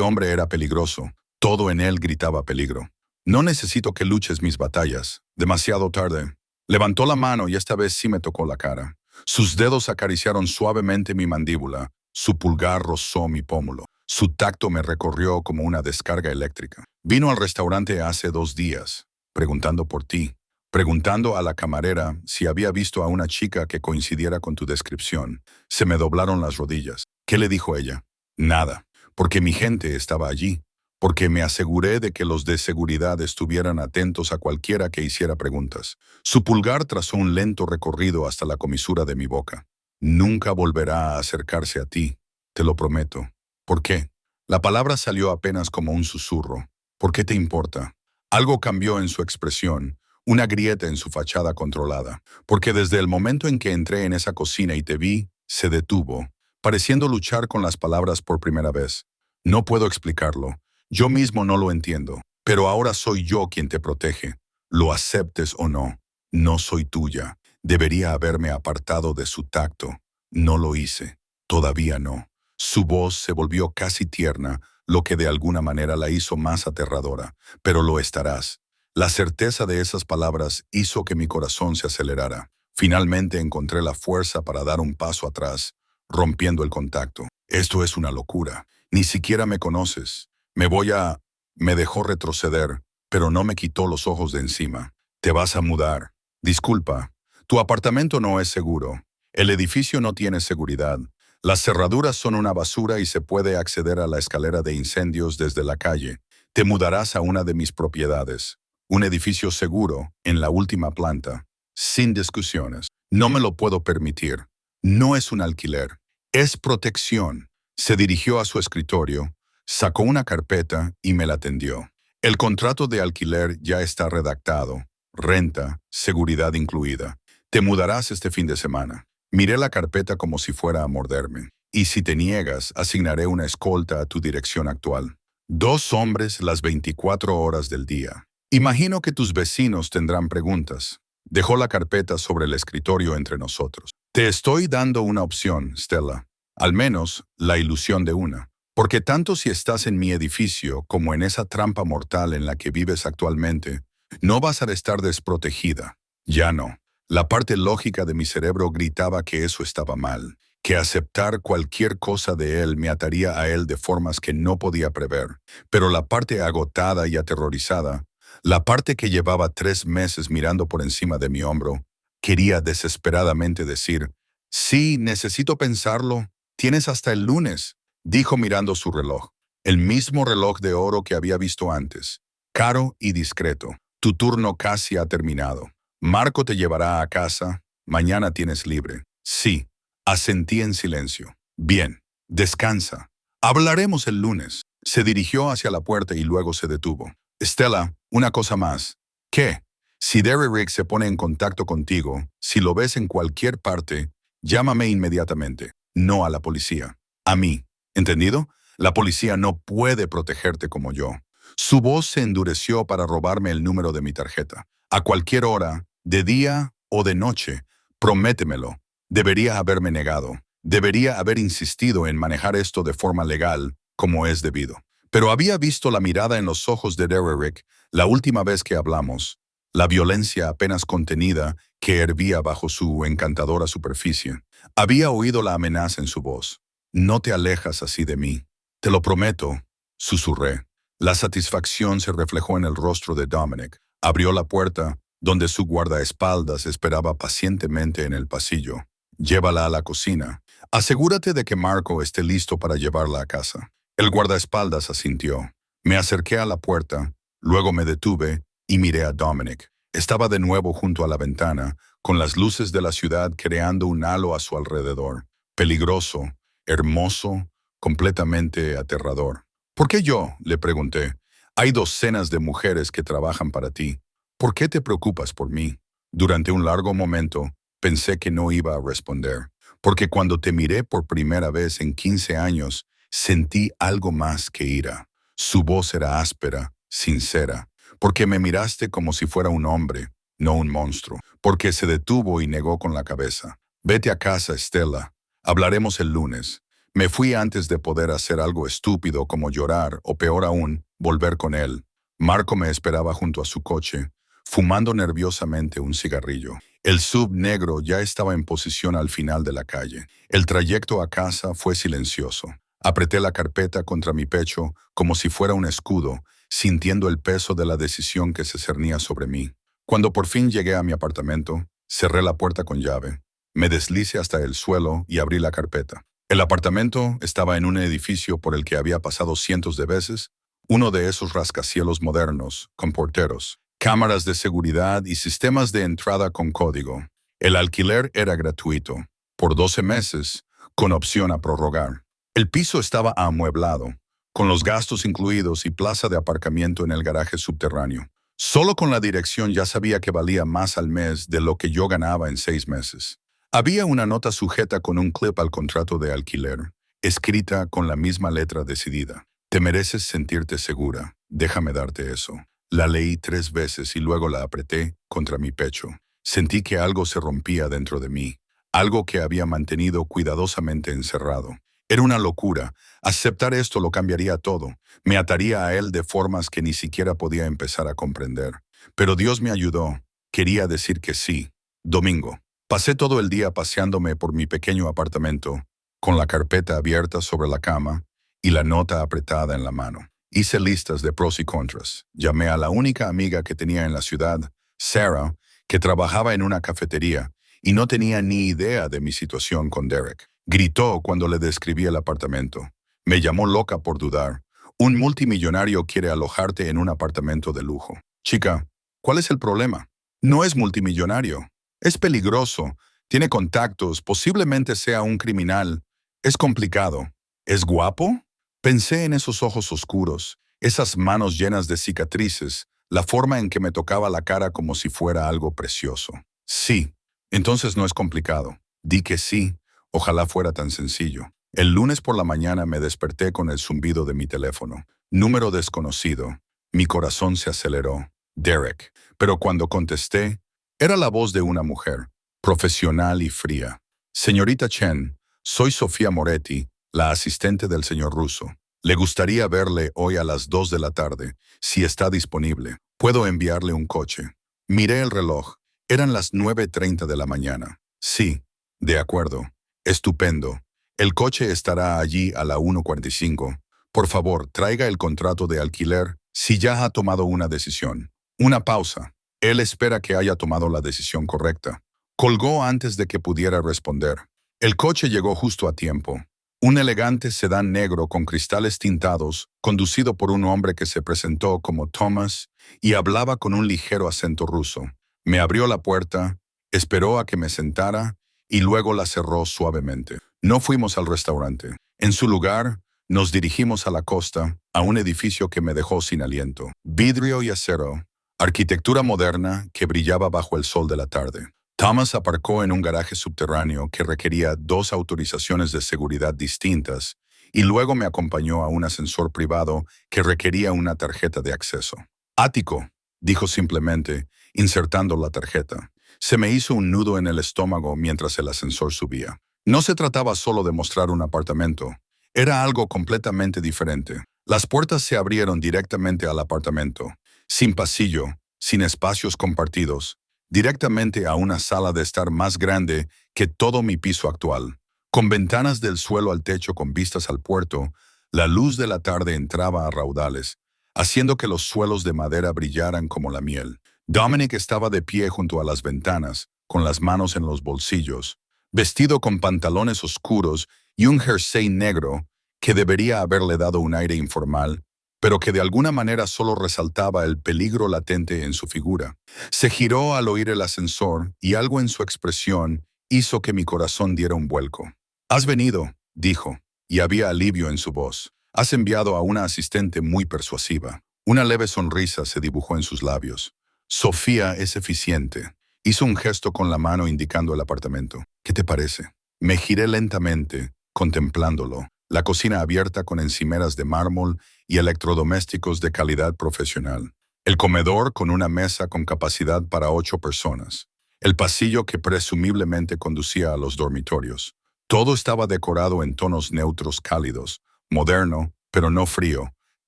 hombre era peligroso, todo en él gritaba peligro. No necesito que luches mis batallas. Demasiado tarde. Levantó la mano y esta vez sí me tocó la cara. Sus dedos acariciaron suavemente mi mandíbula. Su pulgar rozó mi pómulo. Su tacto me recorrió como una descarga eléctrica. Vino al restaurante hace 2 días, preguntando por ti, preguntando a la camarera si había visto a una chica que coincidiera con tu descripción. Se me doblaron las rodillas. ¿Qué le dijo ella? Nada, porque mi gente estaba allí, porque me aseguré de que los de seguridad estuvieran atentos a cualquiera que hiciera preguntas. Su pulgar trazó un lento recorrido hasta la comisura de mi boca. Nunca volverá a acercarse a ti, te lo prometo. ¿Por qué? La palabra salió apenas como un susurro. ¿Por qué te importa? Algo cambió en su expresión, una grieta en su fachada controlada, porque desde el momento en que entré en esa cocina y te vi, se detuvo, pareciendo luchar con las palabras por primera vez. No puedo explicarlo, yo mismo no lo entiendo, pero ahora soy yo quien te protege. Lo aceptes o no, no soy tuya. Debería haberme apartado de su tacto. No lo hice. Todavía no. Su voz se volvió casi tierna, lo que de alguna manera la hizo más aterradora. Pero lo estarás. La certeza de esas palabras hizo que mi corazón se acelerara. Finalmente encontré la fuerza para dar un paso atrás, rompiendo el contacto. Esto es una locura. Ni siquiera me conoces. Me dejó retroceder, pero no me quitó los ojos de encima. Te vas a mudar. Disculpa. Tu apartamento no es seguro. El edificio no tiene seguridad. Las cerraduras son una basura y se puede acceder a la escalera de incendios desde la calle. Te mudarás a una de mis propiedades. Un edificio seguro, en la última planta. Sin discusiones. No me lo puedo permitir. No es un alquiler. Es protección. Se dirigió a su escritorio, sacó una carpeta y me la tendió. El contrato de alquiler ya está redactado. Renta, seguridad incluida. Te mudarás este fin de semana. Miré la carpeta como si fuera a morderme. Y si te niegas, asignaré una escolta a tu dirección actual. 2 hombres las 24 horas del día. Imagino que tus vecinos tendrán preguntas. Dejó la carpeta sobre el escritorio entre nosotros. Te estoy dando una opción, Stella. Al menos, la ilusión de una. Porque tanto si estás en mi edificio como en esa trampa mortal en la que vives actualmente, no vas a estar desprotegida. Ya no. La parte lógica de mi cerebro gritaba que eso estaba mal, que aceptar cualquier cosa de él me ataría a él de formas que no podía prever. Pero la parte agotada y aterrorizada, la parte que llevaba 3 meses mirando por encima de mi hombro, quería desesperadamente decir, sí, necesito pensarlo, tienes hasta el lunes, dijo mirando su reloj, el mismo reloj de oro que había visto antes, caro y discreto. Tu turno casi ha terminado. Marco te llevará a casa. Mañana tienes libre. Sí, asentí en silencio. Bien, descansa. Hablaremos el lunes. Se dirigió hacia la puerta y luego se detuvo. Stella, una cosa más. ¿Qué? Si Derrick se pone en contacto contigo, si lo ves en cualquier parte, llámame inmediatamente, no a la policía, a mí. ¿Entendido? La policía no puede protegerte como yo. Su voz se endureció para robarme el número de mi tarjeta. A cualquier hora, de día o de noche, prométemelo. Debería haberme negado. Debería haber insistido en manejar esto de forma legal, como es debido. Pero había visto la mirada en los ojos de Derrick la última vez que hablamos, la violencia apenas contenida que hervía bajo su encantadora superficie. Había oído la amenaza en su voz. No te alejas así de mí. Te lo prometo, susurré. La satisfacción se reflejó en el rostro de Dominic. Abrió la puerta, donde su guardaespaldas esperaba pacientemente en el pasillo. Llévala a la cocina. Asegúrate de que Marco esté listo para llevarla a casa. El guardaespaldas asintió. Me acerqué a la puerta, luego me detuve y miré a Dominic. Estaba de nuevo junto a la ventana, con las luces de la ciudad creando un halo a su alrededor. Peligroso, hermoso, completamente aterrador. ¿Por qué yo?, le pregunté. Hay docenas de mujeres que trabajan para ti. ¿Por qué te preocupas por mí? Durante un largo momento, pensé que no iba a responder, porque cuando te miré por primera vez en 15 años, sentí algo más que ira. Su voz era áspera, sincera, porque me miraste como si fuera un hombre, no un monstruo, porque se detuvo y negó con la cabeza. Vete a casa, Stella. Hablaremos el lunes. Me fui antes de poder hacer algo estúpido como llorar o peor aún, volver con él. Marco me esperaba junto a su coche, fumando nerviosamente un cigarrillo. El sub negro ya estaba en posición al final de la calle. El trayecto a casa fue silencioso. Apreté la carpeta contra mi pecho como si fuera un escudo, sintiendo el peso de la decisión que se cernía sobre mí. Cuando por fin llegué a mi apartamento, cerré la puerta con llave. Me deslicé hasta el suelo y abrí la carpeta. El apartamento estaba en un edificio por el que había pasado cientos de veces, uno de esos rascacielos modernos, con porteros, cámaras de seguridad y sistemas de entrada con código. El alquiler era gratuito, por 12 meses, con opción a prorrogar. El piso estaba amueblado, con los gastos incluidos y plaza de aparcamiento en el garaje subterráneo. Solo con la dirección ya sabía que valía más al mes de lo que yo ganaba en 6 meses. Había una nota sujeta con un clip al contrato de alquiler, escrita con la misma letra decidida. Te mereces sentirte segura, déjame darte eso. La leí 3 veces y luego la apreté contra mi pecho. Sentí que algo se rompía dentro de mí, algo que había mantenido cuidadosamente encerrado. Era una locura. Aceptar esto lo cambiaría todo. Me ataría a él de formas que ni siquiera podía empezar a comprender. Pero Dios me ayudó. Quería decir que sí. Domingo. Pasé todo el día paseándome por mi pequeño apartamento, con la carpeta abierta sobre la cama y la nota apretada en la mano. Hice listas de pros y contras. Llamé a la única amiga que tenía en la ciudad, Sarah, que trabajaba en una cafetería y no tenía ni idea de mi situación con Derek. Gritó cuando le describí el apartamento. Me llamó loca por dudar. Un multimillonario quiere alojarte en un apartamento de lujo. Chica, ¿cuál es el problema? No es multimillonario. Es peligroso. Tiene contactos. Posiblemente sea un criminal. Es complicado. ¿Es guapo? Pensé en esos ojos oscuros, esas manos llenas de cicatrices, la forma en que me tocaba la cara como si fuera algo precioso. Sí. Entonces no es complicado. Di que sí. Ojalá fuera tan sencillo. El lunes por la mañana me desperté con el zumbido de mi teléfono. Número desconocido. Mi corazón se aceleró. Derek. Pero cuando contesté, era la voz de una mujer, profesional y fría. Señorita Chen, soy Sofía Moretti, la asistente del señor Russo. Le gustaría verle hoy a las 2 de la tarde, si está disponible. ¿Puedo enviarle un coche? Miré el reloj. Eran las 9:30 de la mañana. Sí, de acuerdo. Estupendo. El coche estará allí a la 1:45. Por favor, traiga el contrato de alquiler si ya ha tomado una decisión. Una pausa. Él espera que haya tomado la decisión correcta. Colgó antes de que pudiera responder. El coche llegó justo a tiempo. Un elegante sedán negro con cristales tintados, conducido por un hombre que se presentó como Thomas y hablaba con un ligero acento ruso. Me abrió la puerta, esperó a que me sentara y luego la cerró suavemente. No fuimos al restaurante. En su lugar, nos dirigimos a la costa, a un edificio que me dejó sin aliento. Vidrio y acero, Arquitectura moderna que brillaba bajo el sol de la tarde. Thomas aparcó en un garaje subterráneo que requería 2 autorizaciones de seguridad distintas y luego me acompañó a un ascensor privado que requería una tarjeta de acceso. Ático, dijo simplemente, insertando la tarjeta. Se me hizo un nudo en el estómago mientras el ascensor subía. No se trataba solo de mostrar un apartamento. Era algo completamente diferente. Las puertas se abrieron directamente al apartamento, sin pasillo, sin espacios compartidos, directamente a una sala de estar más grande que todo mi piso actual. Con ventanas del suelo al techo con vistas al puerto, la luz de la tarde entraba a raudales, haciendo que los suelos de madera brillaran como la miel. Dominic estaba de pie junto a las ventanas, con las manos en los bolsillos, vestido con pantalones oscuros y un jersey negro que debería haberle dado un aire informal, pero que de alguna manera solo resaltaba el peligro latente en su figura. Se giró al oír el ascensor y algo en su expresión hizo que mi corazón diera un vuelco. «Has venido», dijo, y había alivio en su voz. «Has enviado a una asistente muy persuasiva». Una leve sonrisa se dibujó en sus labios. «Sofía es eficiente». Hizo un gesto con la mano indicando el apartamento. «¿Qué te parece?» Me giré lentamente, contemplándolo. La cocina abierta con encimeras de mármol y electrodomésticos de calidad profesional. El comedor con una mesa con capacidad para 8 personas. El pasillo que presumiblemente conducía a los dormitorios. Todo estaba decorado en tonos neutros cálidos, moderno, pero no frío,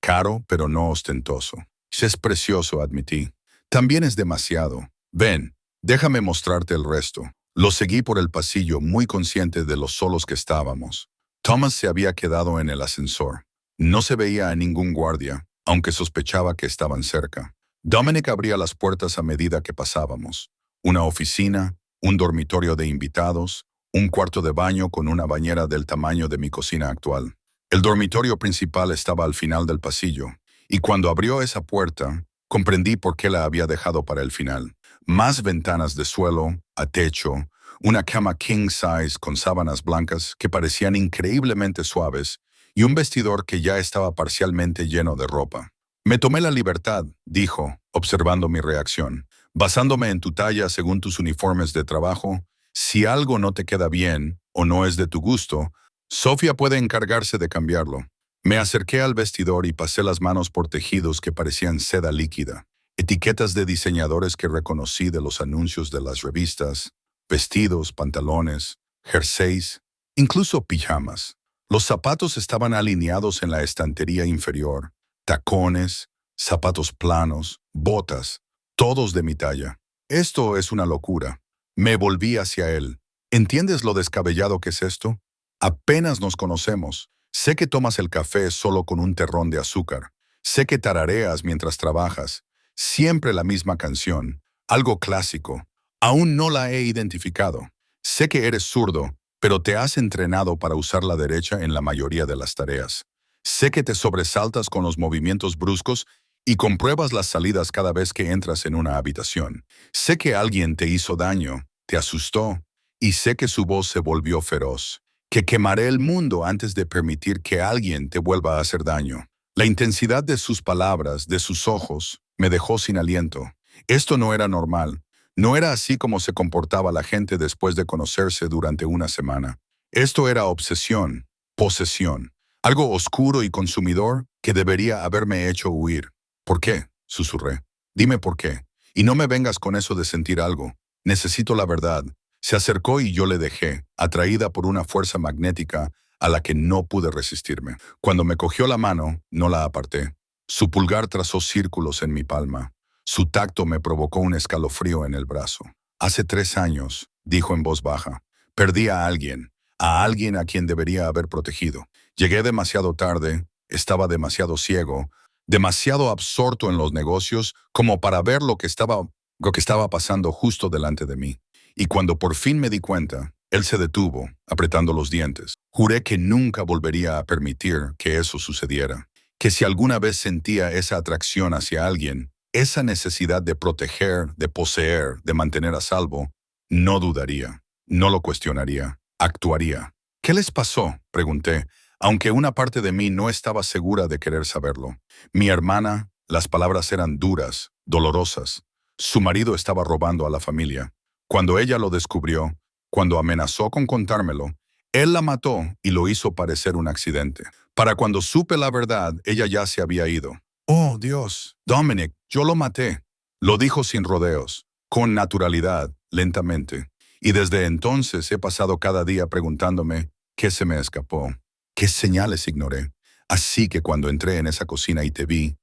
caro, pero no ostentoso. Es precioso, admití. También es demasiado. Ven, déjame mostrarte el resto. Lo seguí por el pasillo muy consciente de los solos que estábamos. Thomas se había quedado en el ascensor. No se veía a ningún guardia, aunque sospechaba que estaban cerca. Dominic abría las puertas a medida que pasábamos. Una oficina, un dormitorio de invitados, un cuarto de baño con una bañera del tamaño de mi cocina actual. El dormitorio principal estaba al final del pasillo, y cuando abrió esa puerta, comprendí por qué la había dejado para el final. Más ventanas de suelo, a techo, una cama king size con sábanas blancas que parecían increíblemente suaves y un vestidor que ya estaba parcialmente lleno de ropa. «Me tomé la libertad», dijo, observando mi reacción. «Basándome en tu talla según tus uniformes de trabajo, si algo no te queda bien o no es de tu gusto, Sofía puede encargarse de cambiarlo». Me acerqué al vestidor y pasé las manos por tejidos que parecían seda líquida, etiquetas de diseñadores que reconocí de los anuncios de las revistas, vestidos, pantalones, jerseys, incluso pijamas. Los zapatos estaban alineados en la estantería inferior, tacones, zapatos planos, botas, todos de mi talla. «Esto es una locura». Me volví hacia él. «¿Entiendes lo descabellado que es esto? Apenas nos conocemos. Sé que tomas el café solo con un terrón de azúcar. Sé que tarareas mientras trabajas. Siempre la misma canción, algo clásico. Aún no la he identificado. Sé que eres zurdo, pero te has entrenado para usar la derecha en la mayoría de las tareas. Sé que te sobresaltas con los movimientos bruscos y compruebas las salidas cada vez que entras en una habitación. Sé que alguien te hizo daño, te asustó, y sé que su voz se volvió feroz, que quemaré el mundo antes de permitir que alguien te vuelva a hacer daño. La intensidad de sus palabras, de sus ojos, me dejó sin aliento. Esto no era normal. No era así como se comportaba la gente después de conocerse durante una semana. Esto era obsesión, posesión, algo oscuro y consumidor que debería haberme hecho huir. «¿Por qué?», susurré. «Dime por qué. Y no me vengas con eso de sentir algo. Necesito la verdad». Se acercó y yo le dejé, atraída por una fuerza magnética a la que no pude resistirme. Cuando me cogió la mano, no la aparté. Su pulgar trazó círculos en mi palma. Su tacto me provocó un escalofrío en el brazo. «Hace 3 años», dijo en voz baja, «perdí a alguien a quien debería haber protegido. Llegué demasiado tarde, estaba demasiado ciego, demasiado absorto en los negocios como para ver lo que estaba pasando justo delante de mí. Y cuando por fin me di cuenta, él se detuvo, apretando los dientes. Juré que nunca volvería a permitir que eso sucediera, que si alguna vez sentía esa atracción hacia alguien, esa necesidad de proteger, de poseer, de mantener a salvo, no dudaría, no lo cuestionaría, actuaría». «¿Qué les pasó?», pregunté, aunque una parte de mí no estaba segura de querer saberlo. «Mi hermana», las palabras eran duras, dolorosas. Su marido estaba robando a la familia. Cuando ella lo descubrió, cuando amenazó con contármelo, él la mató y lo hizo parecer un accidente. Para cuando supe la verdad, ella ya se había ido. Oh, Dios, Dominic, yo lo maté. Lo dijo sin rodeos, con naturalidad, lentamente. Y desde entonces he pasado cada día preguntándome qué se me escapó, qué señales ignoré. Así que cuando entré en esa cocina y te vi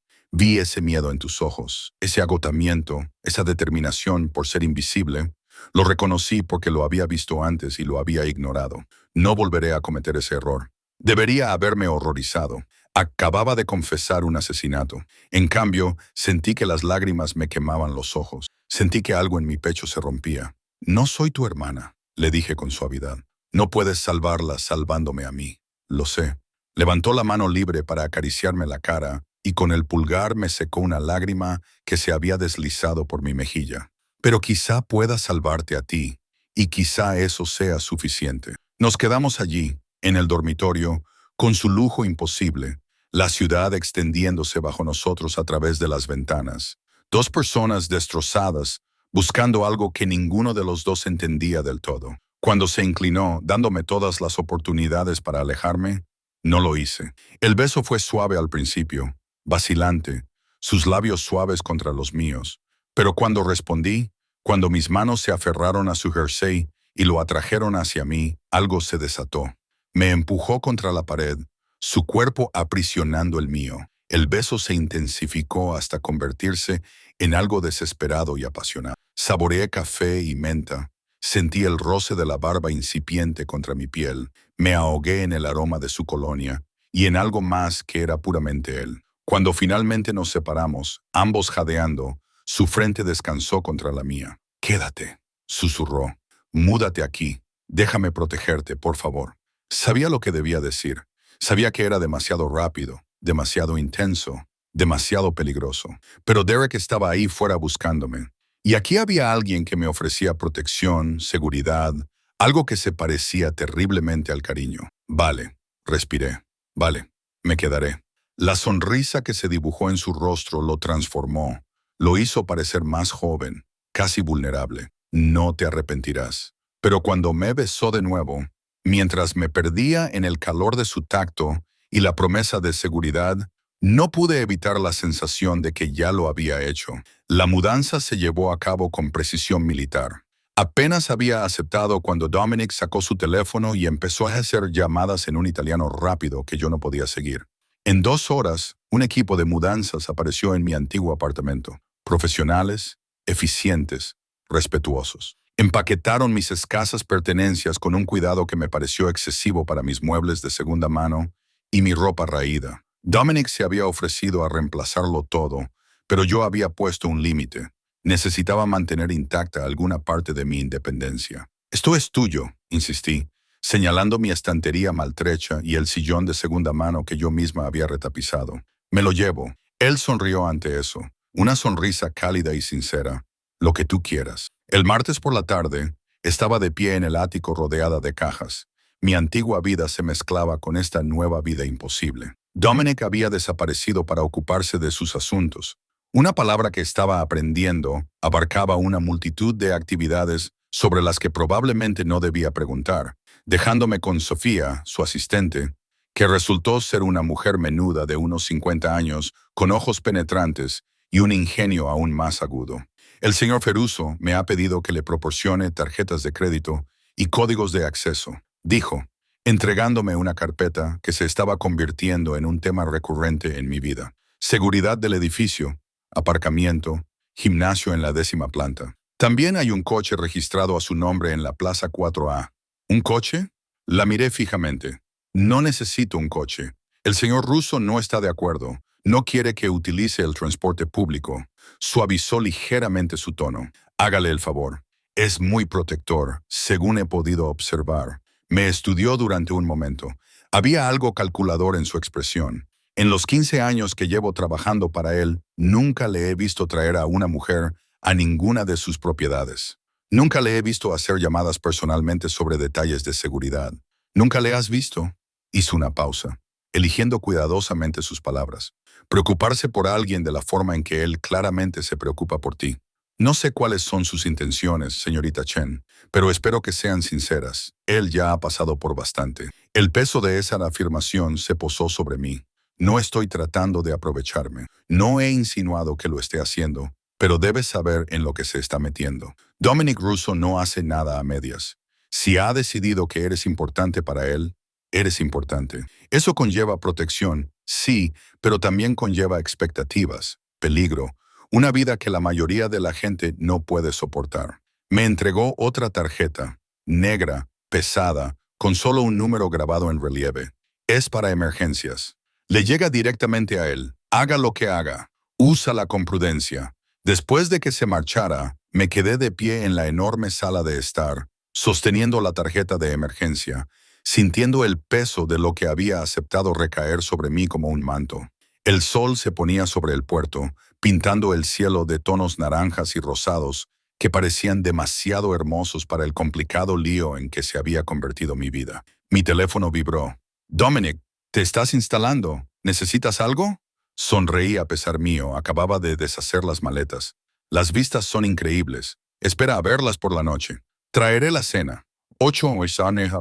ese miedo en tus ojos, ese agotamiento, esa determinación por ser invisible. Lo reconocí porque lo había visto antes y lo había ignorado. No volveré a cometer ese error. Debería haberme horrorizado. Acababa de confesar un asesinato. En cambio, sentí que las lágrimas me quemaban los ojos. Sentí que algo en mi pecho se rompía. No soy tu hermana, le dije con suavidad. No puedes salvarla salvándome a mí. Lo sé. Levantó la mano libre para acariciarme la cara y con el pulgar me secó una lágrima que se había deslizado por mi mejilla. Pero quizá pueda salvarte a ti, y quizá eso sea suficiente. Nos quedamos allí, en el dormitorio, con su lujo imposible, la ciudad extendiéndose bajo nosotros a través de las ventanas. Dos personas destrozadas, buscando algo que ninguno de los dos entendía del todo. Cuando se inclinó, dándome todas las oportunidades para alejarme, no lo hice. El beso fue suave al principio, vacilante, sus labios suaves contra los míos. Pero cuando respondí, cuando mis manos se aferraron a su jersey y lo atrajeron hacia mí, algo se desató. Me empujó contra la pared, su cuerpo aprisionando el mío. El beso se intensificó hasta convertirse en algo desesperado y apasionado. Saboreé café y menta. Sentí el roce de la barba incipiente contra mi piel. Me ahogué en el aroma de su colonia y en algo más que era puramente él. Cuando finalmente nos separamos, ambos jadeando, su frente descansó contra la mía. «Quédate», susurró. «Múdate aquí. Déjame protegerte, por favor». Sabía lo que debía decir. Sabía que era demasiado rápido, demasiado intenso, demasiado peligroso. Pero Derek estaba ahí fuera buscándome. Y aquí había alguien que me ofrecía protección, seguridad, algo que se parecía terriblemente al cariño. «Vale», respiré. «Vale, me quedaré». La sonrisa que se dibujó en su rostro lo transformó. Lo hizo parecer más joven, casi vulnerable. «No te arrepentirás». Pero cuando me besó de nuevo, mientras me perdía en el calor de su tacto y la promesa de seguridad, no pude evitar la sensación de que ya lo había hecho. La mudanza se llevó a cabo con precisión militar. Apenas había aceptado cuando Dominic sacó su teléfono y empezó a hacer llamadas en un italiano rápido que yo no podía seguir. En 2 horas, un equipo de mudanzas apareció en mi antiguo apartamento. Profesionales, eficientes, respetuosos. Empaquetaron mis escasas pertenencias con un cuidado que me pareció excesivo para mis muebles de segunda mano y mi ropa raída. Dominic se había ofrecido a reemplazarlo todo, pero yo había puesto un límite. Necesitaba mantener intacta alguna parte de mi independencia. «Esto es tuyo», insistí, señalando mi estantería maltrecha y el sillón de segunda mano que yo misma había retapizado. «Me lo llevo». Él sonrió ante eso, una sonrisa cálida y sincera. «Lo que tú quieras». El martes por la tarde, estaba de pie en el ático rodeada de cajas. Mi antigua vida se mezclaba con esta nueva vida imposible. Dominic había desaparecido para ocuparse de sus asuntos. Una palabra que estaba aprendiendo abarcaba una multitud de actividades sobre las que probablemente no debía preguntar, dejándome con Sofía, su asistente, que resultó ser una mujer menuda de unos 50 años, con ojos penetrantes y un ingenio aún más agudo. «El señor Ferruso me ha pedido que le proporcione tarjetas de crédito y códigos de acceso», dijo, entregándome una carpeta que se estaba convirtiendo en un tema recurrente en mi vida. Seguridad del edificio, aparcamiento, gimnasio en la 10ª planta. También hay un coche registrado a su nombre en la Plaza 4A. ¿Un coche? La miré fijamente. «No necesito un coche. El señor Russo no está de acuerdo. No quiere que utilice el transporte público». Suavizó ligeramente su tono. «Hágale el favor. Es muy protector, según he podido observar». Me estudió durante un momento. Había algo calculador en su expresión. En los 15 años que llevo trabajando para él, nunca le he visto traer a una mujer a ninguna de sus propiedades. Nunca le he visto hacer llamadas personalmente sobre detalles de seguridad. «¿Nunca le has visto?» Hizo una pausa. eligiendo cuidadosamente sus palabras. Preocuparse por alguien de la forma en que él claramente se preocupa por ti. No sé cuáles son sus intenciones, señorita Chen, pero espero que sean sinceras. Él ya ha pasado por bastante. El peso de esa afirmación se posó sobre mí. No estoy tratando de aprovecharme. No he insinuado que lo esté haciendo, pero debes saber en lo que se está metiendo. Dominic Russo no hace nada a medias. Si ha decidido que eres importante para él, eres importante. Eso conlleva protección, sí, pero también conlleva expectativas, peligro, una vida que la mayoría de la gente no puede soportar. Me entregó otra tarjeta, negra, pesada, con solo un número grabado en relieve. Es para emergencias. Le llega directamente a él. Haga lo que haga. Úsala con prudencia. Después de que se marchara, me quedé de pie en la enorme sala de estar, sosteniendo la tarjeta de emergencia, sintiendo el peso de lo que había aceptado recaer sobre mí como un manto. El sol se ponía sobre el puerto, pintando el cielo de tonos naranjas y rosados que parecían demasiado hermosos para el complicado lío en que se había convertido mi vida. Mi teléfono vibró. «Dominic, ¿te estás instalando? ¿Necesitas algo?» Sonreí a pesar mío, acababa de deshacer las maletas. «Las vistas son increíbles. Espera a verlas por la noche. Traeré la cena. 8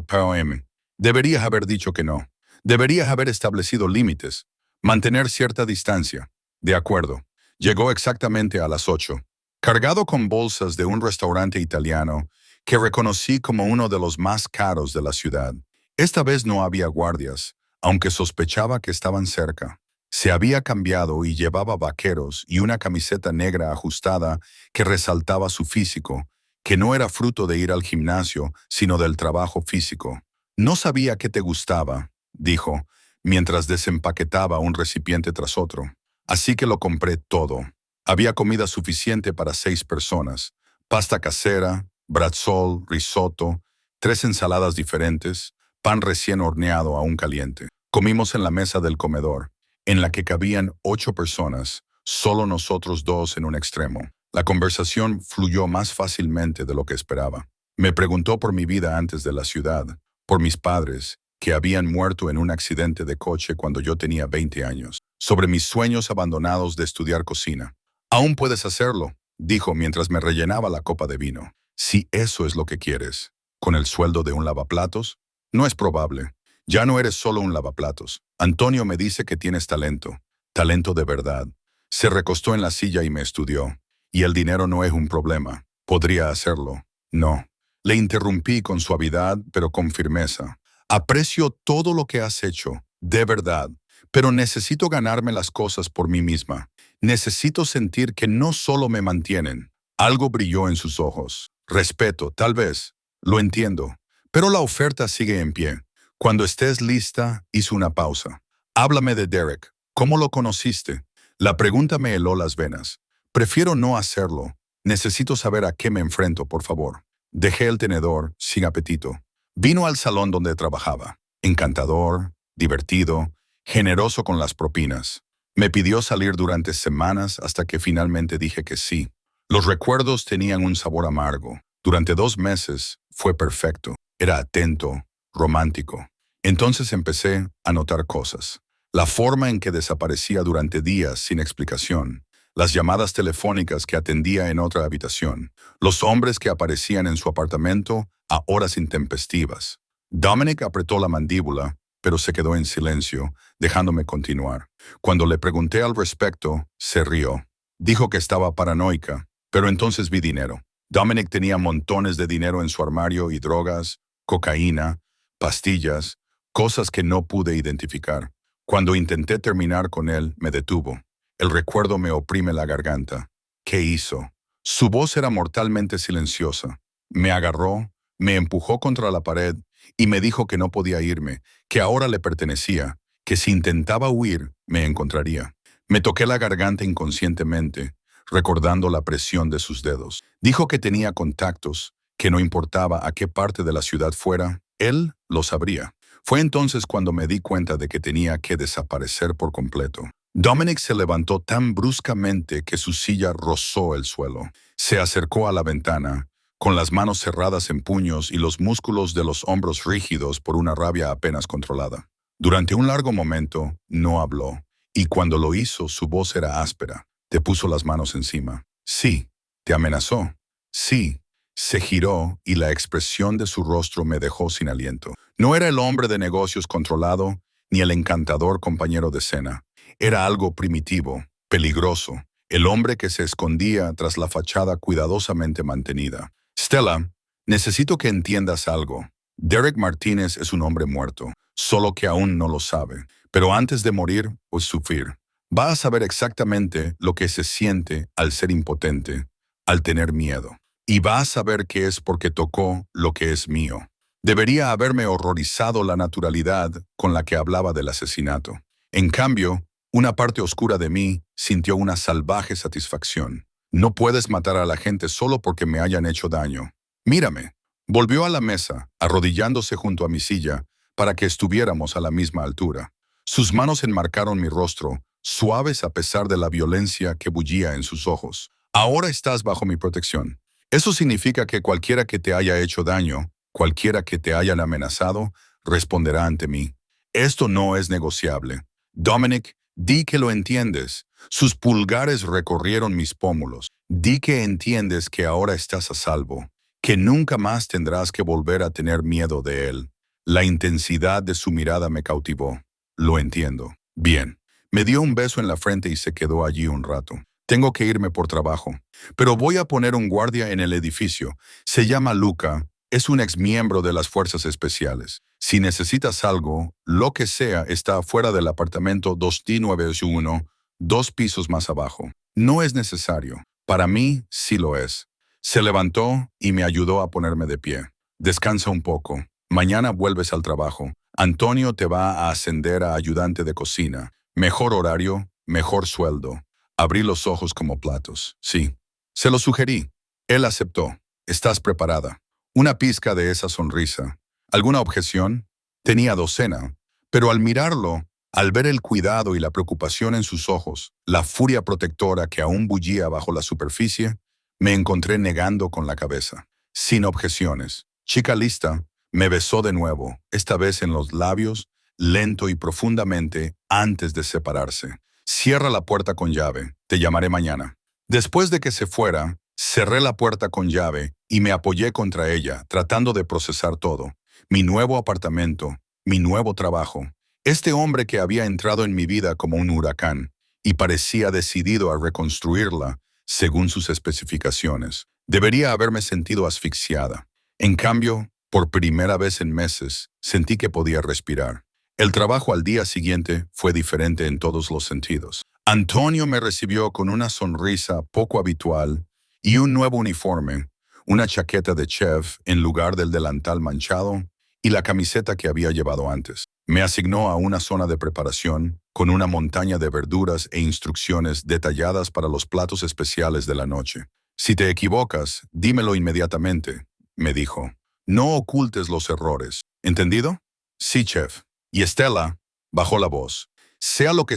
p.m. Deberías haber dicho que no. Deberías haber establecido límites. Mantener cierta distancia. De acuerdo. Llegó exactamente a las 8, cargado con bolsas de un restaurante italiano que reconocí como uno de los más caros de la ciudad. Esta vez no había guardias, aunque sospechaba que estaban cerca. Se había cambiado y llevaba vaqueros y una camiseta negra ajustada que resaltaba su físico, que no era fruto de ir al gimnasio, sino del trabajo físico. «No sabía que te gustaba», dijo, mientras desempaquetaba un recipiente tras otro. Así que lo compré todo. Había comida suficiente para 6 personas. Pasta casera, brazzol, risotto, 3 ensaladas diferentes, pan recién horneado aún caliente. Comimos en la mesa del comedor, en la que cabían 8 personas, solo nosotros dos en un extremo. La conversación fluyó más fácilmente de lo que esperaba. Me preguntó por mi vida antes de la ciudad, por mis padres, que habían muerto en un accidente de coche cuando yo tenía 20 años, sobre mis sueños abandonados de estudiar cocina. «Aún puedes hacerlo», dijo mientras me rellenaba la copa de vino. «Si eso es lo que quieres. ¿Con el sueldo de un lavaplatos? No es probable. Ya no eres solo un lavaplatos. Antonio me dice que tienes talento. Talento de verdad». Se recostó en la silla y me estudió. «Y el dinero no es un problema. Podría hacerlo». «No». Le interrumpí con suavidad, pero con firmeza. «Aprecio todo lo que has hecho, de verdad, pero necesito ganarme las cosas por mí misma. Necesito sentir que no solo me mantienen». Algo brilló en sus ojos. «Respeto, tal vez. Lo entiendo. Pero la oferta sigue en pie. Cuando estés lista», hizo una pausa. «Háblame de Derek. ¿Cómo lo conociste?» La pregunta me heló las venas. «Prefiero no hacerlo. Necesito saber a qué me enfrento, por favor». Dejé el tenedor, sin apetito. Vino al salón donde trabajaba. Encantador, divertido, generoso con las propinas. Me pidió salir durante semanas hasta que finalmente dije que sí. Los recuerdos tenían un sabor amargo. Durante 2 meses fue perfecto. Era atento, romántico. Entonces empecé a notar cosas. La forma en que desaparecía durante días sin explicación. Las llamadas telefónicas que atendía en otra habitación. Los hombres que aparecían en su apartamento a horas intempestivas. Dominic apretó la mandíbula, pero se quedó en silencio, dejándome continuar. Cuando le pregunté al respecto, se rió. Dijo que estaba paranoica, pero entonces vi dinero. Dominic tenía montones de dinero en su armario y drogas, cocaína, pastillas, cosas que no pude identificar. Cuando intenté terminar con él, me detuvo. El recuerdo me oprime la garganta. ¿Qué hizo? Su voz era mortalmente silenciosa. Me agarró, me empujó contra la pared y me dijo que no podía irme, que ahora le pertenecía, que si intentaba huir, me encontraría. Me toqué la garganta inconscientemente, recordando la presión de sus dedos. Dijo que tenía contactos, que no importaba a qué parte de la ciudad fuera, él lo sabría. Fue entonces cuando me di cuenta de que tenía que desaparecer por completo. Dominic se levantó tan bruscamente que su silla rozó el suelo. Se acercó a la ventana, con las manos cerradas en puños y los músculos de los hombros rígidos por una rabia apenas controlada. Durante un largo momento no habló, y cuando lo hizo su voz era áspera. Te puso las manos encima. Sí. Te amenazó. Sí. Se giró y la expresión de su rostro me dejó sin aliento. No era el hombre de negocios controlado, ni el encantador compañero de cena. Era algo primitivo, peligroso, el hombre que se escondía tras la fachada cuidadosamente mantenida. Stella, necesito que entiendas algo. Derek Martínez es un hombre muerto, solo que aún no lo sabe. Pero antes de morir o sufrir, va a saber exactamente lo que se siente al ser impotente, al tener miedo. Y va a saber que es porque tocó lo que es mío. Debería haberme horrorizado la naturalidad con la que hablaba del asesinato. En cambio, una parte oscura de mí sintió una salvaje satisfacción. No puedes matar a la gente solo porque me hayan hecho daño. Mírame. Volvió a la mesa, arrodillándose junto a mi silla, para que estuviéramos a la misma altura. Sus manos enmarcaron mi rostro, suaves a pesar de la violencia que bullía en sus ojos. Ahora estás bajo mi protección. Eso significa que cualquiera que te haya hecho daño, cualquiera que te hayan amenazado, responderá ante mí. Esto no es negociable. Dominic, di que lo entiendes. Sus pulgares recorrieron mis pómulos. Di que entiendes que ahora estás a salvo, que nunca más tendrás que volver a tener miedo de él. La intensidad de su mirada me cautivó. Lo entiendo. Bien. Me dio un beso en la frente y se quedó allí un rato. Tengo que irme por trabajo, pero voy a poner un guardia en el edificio. Se llama Luca, es un exmiembro de las Fuerzas Especiales. Si necesitas algo, lo que sea, está afuera del apartamento 2D981, 2 pisos más abajo. No es necesario. Para mí, sí lo es. Se levantó y me ayudó a ponerme de pie. Descansa un poco. Mañana vuelves al trabajo. Antonio te va a ascender a ayudante de cocina. Mejor horario, mejor sueldo. Abrí los ojos como platos. Sí. Se lo sugerí. Él aceptó. ¿Estás preparada? Una pizca de esa sonrisa. ¿Alguna objeción? Tenía docena. Pero al mirarlo, al ver el cuidado y la preocupación en sus ojos, la furia protectora que aún bullía bajo la superficie, me encontré negando con la cabeza. Sin objeciones. Chica lista, me besó de nuevo, esta vez en los labios, lento y profundamente, antes de separarse. Cierra la puerta con llave. Te llamaré mañana. Después de que se fuera, cerré la puerta con llave y me apoyé contra ella, tratando de procesar todo. Mi nuevo apartamento, mi nuevo trabajo. Este hombre que había entrado en mi vida como un huracán y parecía decidido a reconstruirla según sus especificaciones. Debería haberme sentido asfixiada. En cambio, por primera vez en meses, sentí que podía respirar. El trabajo al día siguiente fue diferente en todos los sentidos. Antonio me recibió con una sonrisa poco habitual y un nuevo uniforme, una chaqueta de chef en lugar del delantal manchado y la camiseta que había llevado antes. Me asignó a una zona de preparación con una montaña de verduras e instrucciones detalladas para los platos especiales de la noche. Si te equivocas, dímelo inmediatamente, me dijo. No ocultes los errores. ¿Entendido? Sí, chef. Y Stella bajó la voz. Sea lo que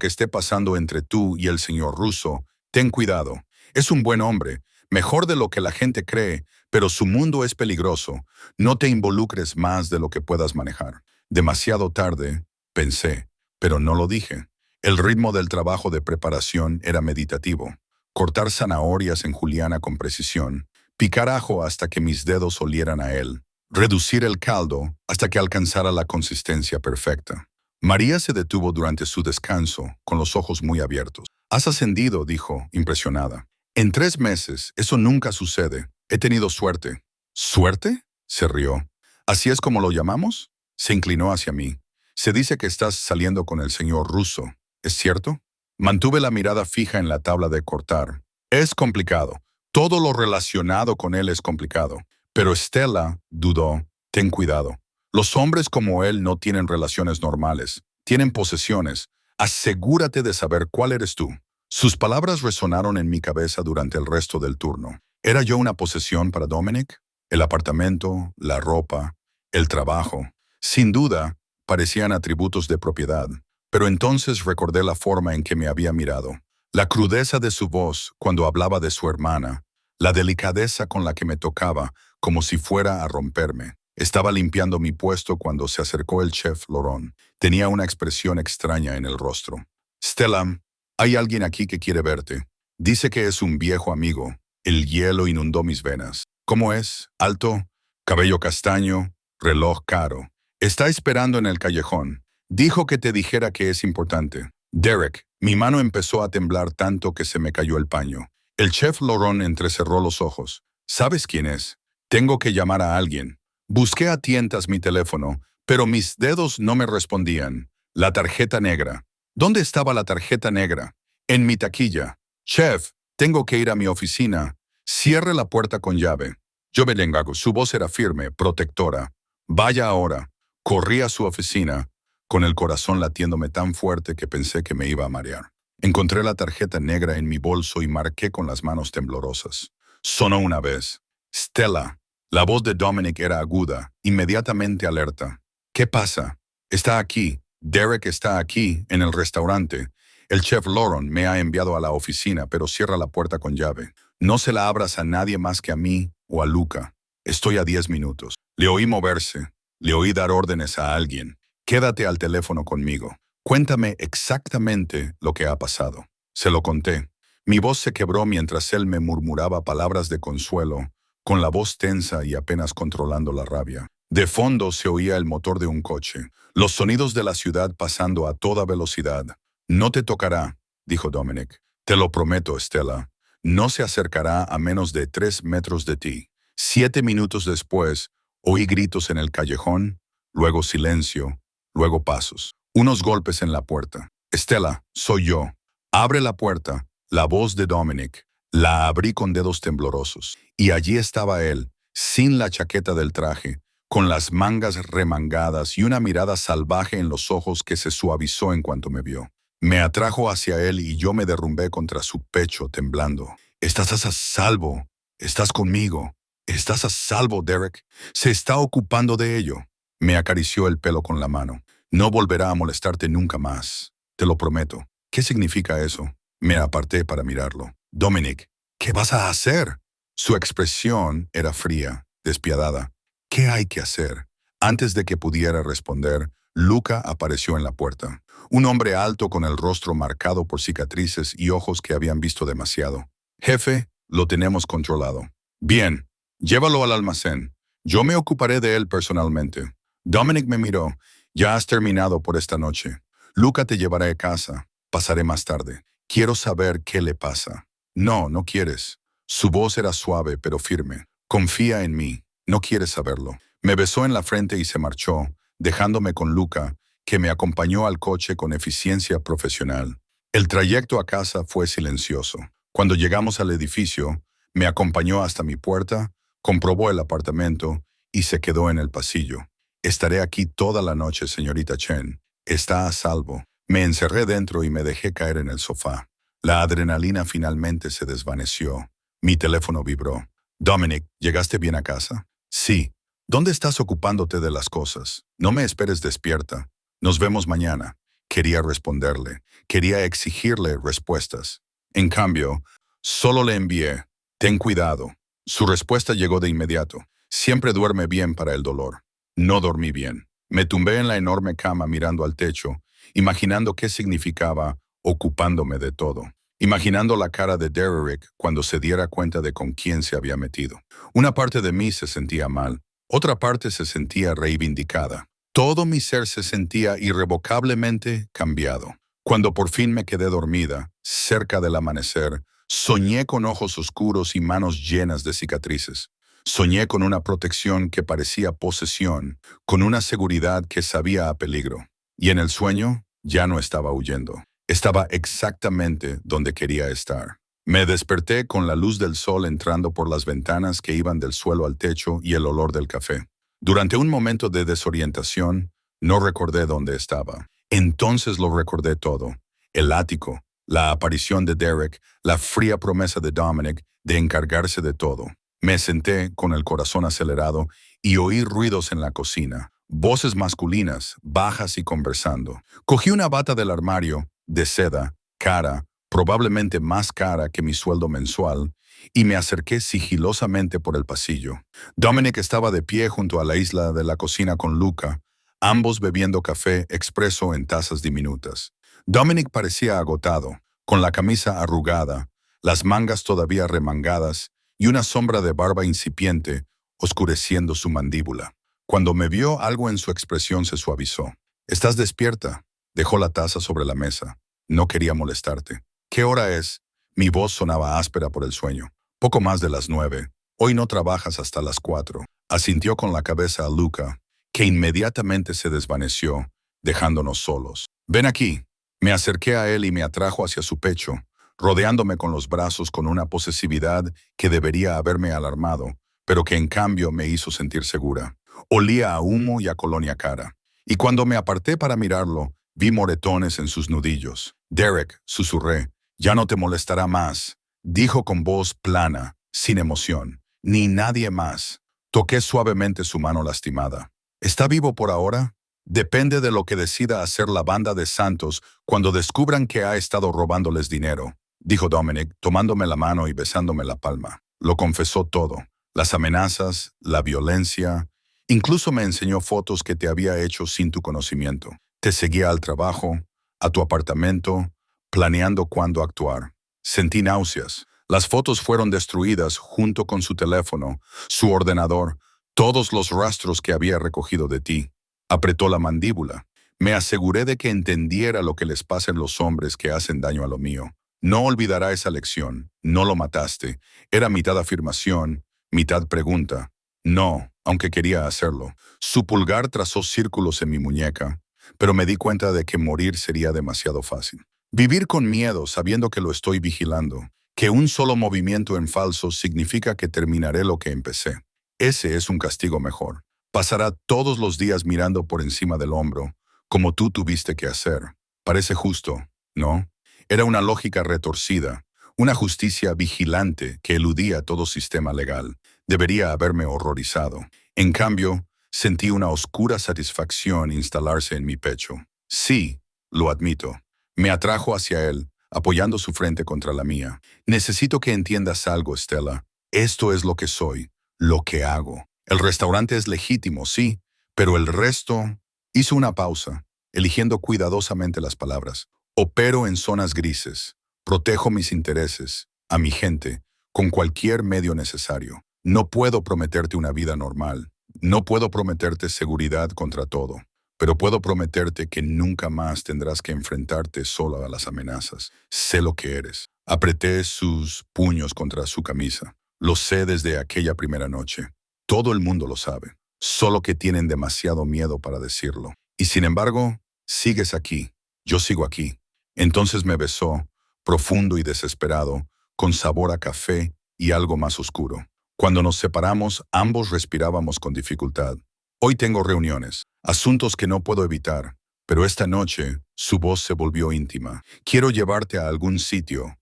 esté pasando entre tú y el señor Russo, ten cuidado. Es un buen hombre, mejor de lo que la gente cree, pero su mundo es peligroso. No te involucres más de lo que puedas manejar. Demasiado tarde, pensé, pero no lo dije. El ritmo del trabajo de preparación era meditativo. Cortar zanahorias en juliana con precisión, picar ajo hasta que mis dedos olieran a él, reducir el caldo hasta que alcanzara la consistencia perfecta. María se detuvo durante su descanso, con los ojos muy abiertos. «Has ascendido», dijo, impresionada. «En 3 meses, eso nunca sucede. He tenido suerte». «¿Suerte?», se rió. «¿Así es como lo llamamos?». Se inclinó hacia mí. «Se dice que estás saliendo con el señor Russo. ¿Es cierto?». Mantuve la mirada fija en la tabla de cortar. «Es complicado. Todo lo relacionado con él es complicado». Pero Stella dudó. «Ten cuidado. Los hombres como él no tienen relaciones normales. Tienen posesiones. Asegúrate de saber cuál eres tú». Sus palabras resonaron en mi cabeza durante el resto del turno. ¿Era yo una posesión para Dominic? El apartamento, la ropa, el trabajo. Sin duda, parecían atributos de propiedad. Pero entonces recordé la forma en que me había mirado. La crudeza de su voz cuando hablaba de su hermana. La delicadeza con la que me tocaba, como si fuera a romperme. Estaba limpiando mi puesto cuando se acercó el chef Laurent. Tenía una expresión extraña en el rostro. Stella, hay alguien aquí que quiere verte. Dice que es un viejo amigo. El hielo inundó mis venas. ¿Cómo es? ¿Alto? ¿Cabello castaño? ¿Reloj caro? Está esperando en el callejón. Dijo que te dijera que es importante. Derek, mi mano empezó a temblar tanto que se me cayó el paño. El chef Laurent entrecerró los ojos. ¿Sabes quién es? Tengo que llamar a alguien. Busqué a tientas mi teléfono, pero mis dedos no me respondían. La tarjeta negra. ¿Dónde estaba la tarjeta negra? En mi taquilla. Chef, tengo que ir a mi oficina. Cierre la puerta con llave. Yo vengo. Su voz era firme, protectora. Vaya ahora. Corrí a su oficina, con el corazón latiéndome tan fuerte que pensé que me iba a marear. Encontré la tarjeta negra en mi bolso y marqué con las manos temblorosas. Sonó una vez. Stella. La voz de Dominic era aguda, inmediatamente alerta. ¿Qué pasa? Está aquí. Derek está aquí, en el restaurante. El chef Laurent me ha enviado a la oficina, pero cierra la puerta con llave. No se la abras a nadie más que a mí o a Luca. Estoy a 10 minutos. Le oí moverse. Le oí dar órdenes a alguien. Quédate al teléfono conmigo. Cuéntame exactamente lo que ha pasado. Se lo conté. Mi voz se quebró mientras él me murmuraba palabras de consuelo, con la voz tensa y apenas controlando la rabia. De fondo se oía el motor de un coche, los sonidos de la ciudad pasando a toda velocidad. No te tocará, dijo Dominic. Te lo prometo, Stella. No se acercará a menos de 3 metros de ti. 7 minutos después, oí gritos en el callejón, luego silencio, luego pasos. Unos golpes en la puerta. Stella, soy yo. Abre la puerta. La voz de Dominic. La abrí con dedos temblorosos. Y allí estaba él, sin la chaqueta del traje, con las mangas remangadas y una mirada salvaje en los ojos que se suavizó en cuanto me vio. Me atrajo hacia él y yo me derrumbé contra su pecho, temblando. Estás a salvo. Estás conmigo. Estás a salvo, Derek. Se está ocupando de ello. Me acarició el pelo con la mano. No volverá a molestarte nunca más. Te lo prometo. ¿Qué significa eso? Me aparté para mirarlo. Dominic, ¿qué vas a hacer? Su expresión era fría, despiadada. ¿Qué hay que hacer? Antes de que pudiera responder, Luca apareció en la puerta. Un hombre alto con el rostro marcado por cicatrices y ojos que habían visto demasiado. Jefe, lo tenemos controlado. Bien, llévalo al almacén. Yo me ocuparé de él personalmente. Dominic me miró. Ya has terminado por esta noche. Luca te llevará a casa. Pasaré más tarde. Quiero saber qué le pasa. No, no quieres. Su voz era suave pero firme. Confía en mí. No quieres saberlo. Me besó en la frente y se marchó, dejándome con Luca, que me acompañó al coche con eficiencia profesional. El trayecto a casa fue silencioso. Cuando llegamos al edificio, me acompañó hasta mi puerta, comprobó el apartamento y se quedó en el pasillo. Estaré aquí toda la noche, señorita Chen. Está a salvo. Me encerré dentro y me dejé caer en el sofá. La adrenalina finalmente se desvaneció. Mi teléfono vibró. Dominic, ¿llegaste bien a casa? Sí. ¿Dónde estás ocupándote de las cosas? No me esperes despierta. Nos vemos mañana. Quería responderle. Quería exigirle respuestas. En cambio, solo le envié, ten cuidado. Su respuesta llegó de inmediato. Siempre duerme bien para el dolor. No dormí bien. Me tumbé en la enorme cama mirando al techo, imaginando qué significaba ocupándome de todo. Imaginando la cara de Derek cuando se diera cuenta de con quién se había metido. Una parte de mí se sentía mal, otra parte se sentía reivindicada. Todo mi ser se sentía irrevocablemente cambiado. Cuando por fin me quedé dormida, cerca del amanecer, soñé con ojos oscuros y manos llenas de cicatrices. Soñé con una protección que parecía posesión, con una seguridad que sabía a peligro. Y en el sueño ya no estaba huyendo. Estaba exactamente donde quería estar. Me desperté con la luz del sol entrando por las ventanas que iban del suelo al techo y el olor del café. Durante un momento de desorientación, no recordé dónde estaba. Entonces lo recordé todo. El ático, la aparición de Derek, la fría promesa de Dominic de encargarse de todo. Me senté con el corazón acelerado y oí ruidos en la cocina. Voces masculinas, bajas y conversando. Cogí una bata del armario, de seda, cara, probablemente más cara que mi sueldo mensual, y me acerqué sigilosamente por el pasillo. Dominic estaba de pie junto a la isla de la cocina con Luca, ambos bebiendo café expreso en tazas diminutas. Dominic parecía agotado, con la camisa arrugada, las mangas todavía remangadas y una sombra de barba incipiente oscureciendo su mandíbula. Cuando me vio, algo en su expresión se suavizó. «¿Estás despierta?» Dejó la taza sobre la mesa. «No quería molestarte». «¿Qué hora es?» Mi voz sonaba áspera por el sueño. «Poco más de las 9. Hoy no trabajas hasta las 4». Asintió con la cabeza a Luca, que inmediatamente se desvaneció, dejándonos solos. «Ven aquí». Me acerqué a él y me atrajo hacia su pecho, rodeándome con los brazos con una posesividad que debería haberme alarmado, pero que en cambio me hizo sentir segura. Olía a humo y a colonia cara. Y cuando me aparté para mirarlo, vi moretones en sus nudillos. «Derek», susurré, «ya no te molestará más», dijo con voz plana, sin emoción. «Ni nadie más». Toqué suavemente su mano lastimada. «¿Está vivo por ahora?» «Depende de lo que decida hacer la banda de santos cuando descubran que ha estado robándoles dinero», dijo Dominic, tomándome la mano y besándome la palma. Lo confesó todo. Las amenazas, la violencia. Incluso me enseñó fotos que te había hecho sin tu conocimiento. Te seguía al trabajo, a tu apartamento, planeando cuándo actuar. Sentí náuseas. Las fotos fueron destruidas junto con su teléfono, su ordenador, todos los rastros que había recogido de ti. Apretó la mandíbula. Me aseguré de que entendiera lo que les pasa a los hombres que hacen daño a lo mío. No olvidará esa lección. No lo mataste. Era mitad afirmación, mitad pregunta. No, aunque quería hacerlo. Su pulgar trazó círculos en mi muñeca, pero me di cuenta de que morir sería demasiado fácil. Vivir con miedo sabiendo que lo estoy vigilando, que un solo movimiento en falso significa que terminaré lo que empecé. Ese es un castigo mejor. Pasará todos los días mirando por encima del hombro, como tú tuviste que hacer. Parece justo, ¿no? Era una lógica retorcida, una justicia vigilante que eludía todo sistema legal. Debería haberme horrorizado. En cambio, sentí una oscura satisfacción instalarse en mi pecho. Sí, lo admito. Me atrajo hacia él, apoyando su frente contra la mía. «Necesito que entiendas algo, Stella. Esto es lo que soy, lo que hago. El restaurante es legítimo, sí, pero el resto...» Hizo una pausa, eligiendo cuidadosamente las palabras. «Opero en zonas grises. Protejo mis intereses, a mi gente, con cualquier medio necesario. No puedo prometerte una vida normal. No puedo prometerte seguridad contra todo. Pero puedo prometerte que nunca más tendrás que enfrentarte solo a las amenazas. Sé lo que eres». Apreté sus puños contra su camisa. «Lo sé desde aquella primera noche. Todo el mundo lo sabe, solo que tienen demasiado miedo para decirlo. Y sin embargo, sigues aquí, yo sigo aquí». Entonces me besó, profundo y desesperado, con sabor a café y algo más oscuro. Cuando nos separamos, ambos respirábamos con dificultad. «Hoy tengo reuniones, asuntos que no puedo evitar, pero esta noche su voz se volvió íntima. Quiero llevarte a algún sitio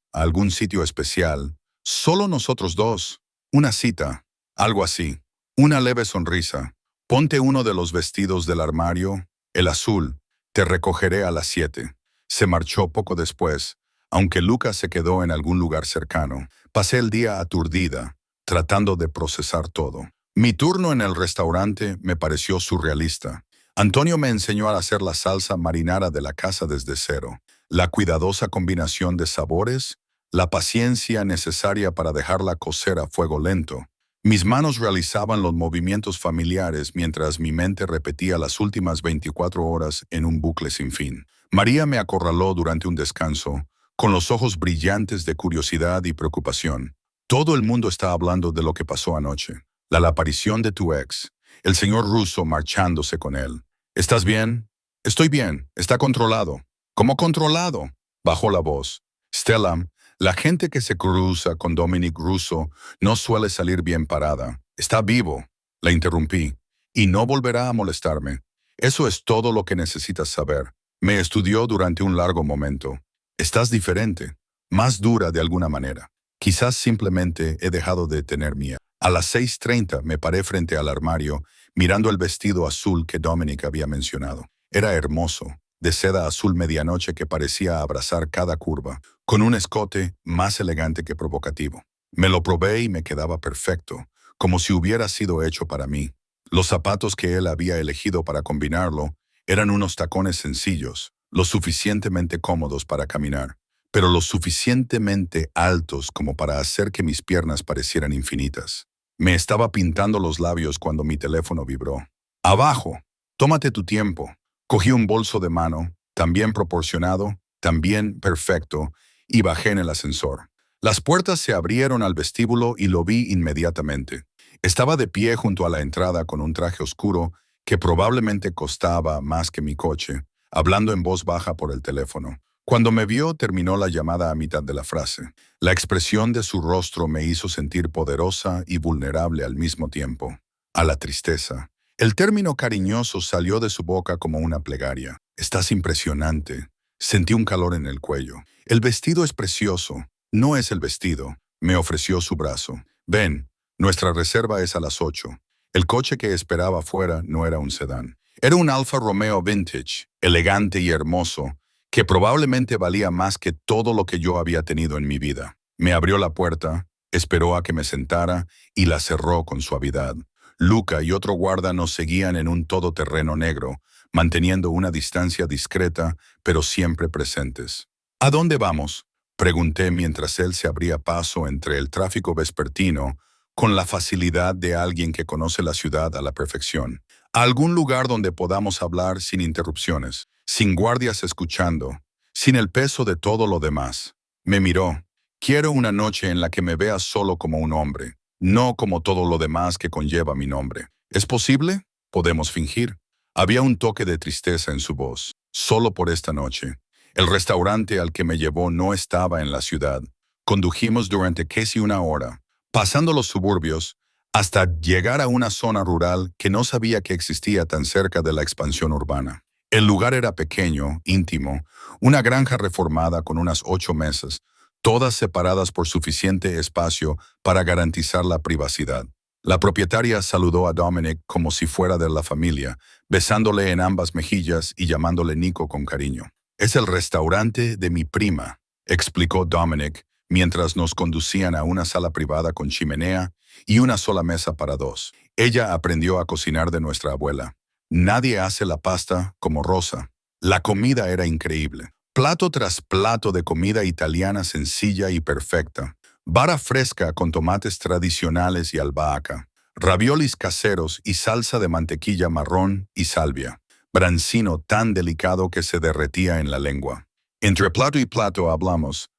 especial, solo nosotros dos, una cita, algo así». Una leve sonrisa. «Ponte uno de los vestidos del armario, el azul. Te recogeré a las 7. Se marchó poco después, aunque Lucas se quedó en algún lugar cercano. Pasé el día aturdida, tratando de procesar todo. Mi turno en el restaurante me pareció surrealista. Antonio me enseñó a hacer la salsa marinara de la casa desde cero. La cuidadosa combinación de sabores, la paciencia necesaria para dejarla cocer a fuego lento. Mis manos realizaban los movimientos familiares mientras mi mente repetía las últimas 24 horas en un bucle sin fin. María me acorraló durante un descanso, con los ojos brillantes de curiosidad y preocupación. «Todo el mundo está hablando de lo que pasó anoche. La aparición de tu ex, el señor Russo marchándose con él. ¿Estás bien?» «Estoy bien, está controlado». «¿Cómo controlado?», bajó la voz. «Stella, la gente que se cruza con Dominic Russo no suele salir bien parada. Está vivo», la interrumpí, «y no volverá a molestarme. Eso es todo lo que necesitas saber». Me estudió durante un largo momento. «Estás diferente, más dura de alguna manera. Quizás simplemente he dejado de tener miedo». A las 6:30 me paré frente al armario, mirando el vestido azul que Dominic había mencionado. Era hermoso, de seda azul medianoche que parecía abrazar cada curva, con un escote más elegante que provocativo. Me lo probé y me quedaba perfecto, como si hubiera sido hecho para mí. Los zapatos que él había elegido para combinarlo eran unos tacones sencillos, lo suficientemente cómodos para caminar, pero lo suficientemente altos como para hacer que mis piernas parecieran infinitas. Me estaba pintando los labios cuando mi teléfono vibró. Abajo, tómate tu tiempo. Cogí un bolso de mano, también proporcionado, también perfecto, y bajé en el ascensor. Las puertas se abrieron al vestíbulo y lo vi inmediatamente. Estaba de pie junto a la entrada con un traje oscuro que probablemente costaba más que mi coche, hablando en voz baja por el teléfono. Cuando me vio, terminó la llamada a mitad de la frase. La expresión de su rostro me hizo sentir poderosa y vulnerable al mismo tiempo. A la tristeza. El término cariñoso salió de su boca como una plegaria. Estás impresionante. Sentí un calor en el cuello. El vestido es precioso. No es el vestido. Me ofreció su brazo. Ven, nuestra reserva es a las 8. El coche que esperaba afuera no era un sedán. Era un Alfa Romeo Vintage, elegante y hermoso, que probablemente valía más que todo lo que yo había tenido en mi vida. Me abrió la puerta, esperó a que me sentara y la cerró con suavidad. Luca y otro guarda nos seguían en un todoterreno negro, manteniendo una distancia discreta, pero siempre presentes. ¿A dónde vamos?, pregunté mientras él se abría paso entre el tráfico vespertino, con la facilidad de alguien que conoce la ciudad a la perfección. A algún lugar donde podamos hablar sin interrupciones, sin guardias escuchando, sin el peso de todo lo demás. Me miró. Quiero una noche en la que me veas solo como un hombre, no como todo lo demás que conlleva mi nombre. ¿Es posible? Podemos fingir. Había un toque de tristeza en su voz. Solo por esta noche. El restaurante al que me llevó no estaba en la ciudad. Condujimos durante casi una hora, pasando los suburbios, hasta llegar a una zona rural que no sabía que existía tan cerca de la expansión urbana. El lugar era pequeño, íntimo, una granja reformada con unas 8 mesas, todas separadas por suficiente espacio para garantizar la privacidad. La propietaria saludó a Dominic como si fuera de la familia, besándole en ambas mejillas y llamándole Nico con cariño. «Es el restaurante de mi prima», explicó Dominic, mientras nos conducían a una sala privada con chimenea y una sola mesa para 2. Ella aprendió a cocinar de nuestra abuela. Nadie hace la pasta como Rosa. La comida era increíble. Plato tras plato de comida italiana sencilla y perfecta. Vara fresca con tomates tradicionales y albahaca. Raviolis caseros y salsa de mantequilla marrón y salvia. Brancino tan delicado que se derretía en la lengua. Entre plato y plato hablamos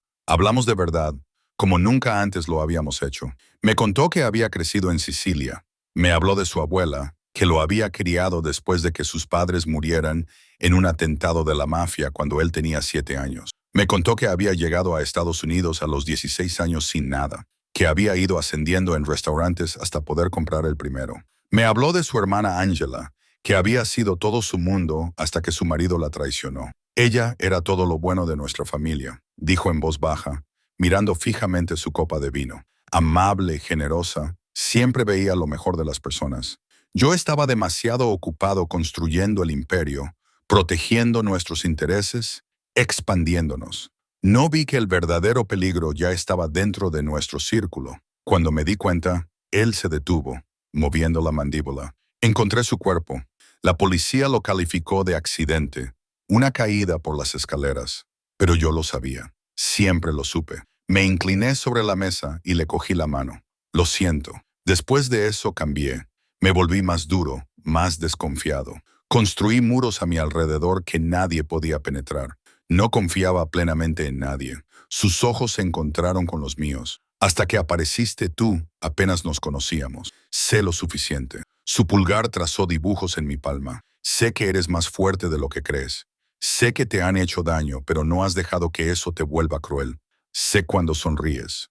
de verdad, como nunca antes lo habíamos hecho. Me contó que había crecido en Sicilia. Me habló de su abuela, que lo había criado después de que sus padres murieran en un atentado de la mafia cuando él tenía 7 años. Me contó que había llegado a Estados Unidos a los 16 años sin nada, que había ido ascendiendo en restaurantes hasta poder comprar el primero. Me habló de su hermana Angela, que había sido todo su mundo hasta que su marido la traicionó. Ella era todo lo bueno de nuestra familia, dijo en voz baja, mirando fijamente su copa de vino. Amable, generosa, siempre veía lo mejor de las personas. Yo estaba demasiado ocupado construyendo el imperio, protegiendo nuestros intereses, expandiéndonos. No vi que el verdadero peligro ya estaba dentro de nuestro círculo. Cuando me di cuenta, él se detuvo, moviendo la mandíbula. Encontré su cuerpo. La policía lo calificó de accidente, una caída por las escaleras. Pero yo lo sabía. Siempre lo supe. Me incliné sobre la mesa y le cogí la mano. Lo siento. Después de eso cambié. Me volví más duro, más desconfiado. Construí muros a mi alrededor que nadie podía penetrar. No confiaba plenamente en nadie. Sus ojos se encontraron con los míos. Hasta que apareciste tú, apenas nos conocíamos. Sé lo suficiente. Su pulgar trazó dibujos en mi palma. Sé que eres más fuerte de lo que crees. Sé que te han hecho daño, pero no has dejado que eso te vuelva cruel. Sé cuando sonríes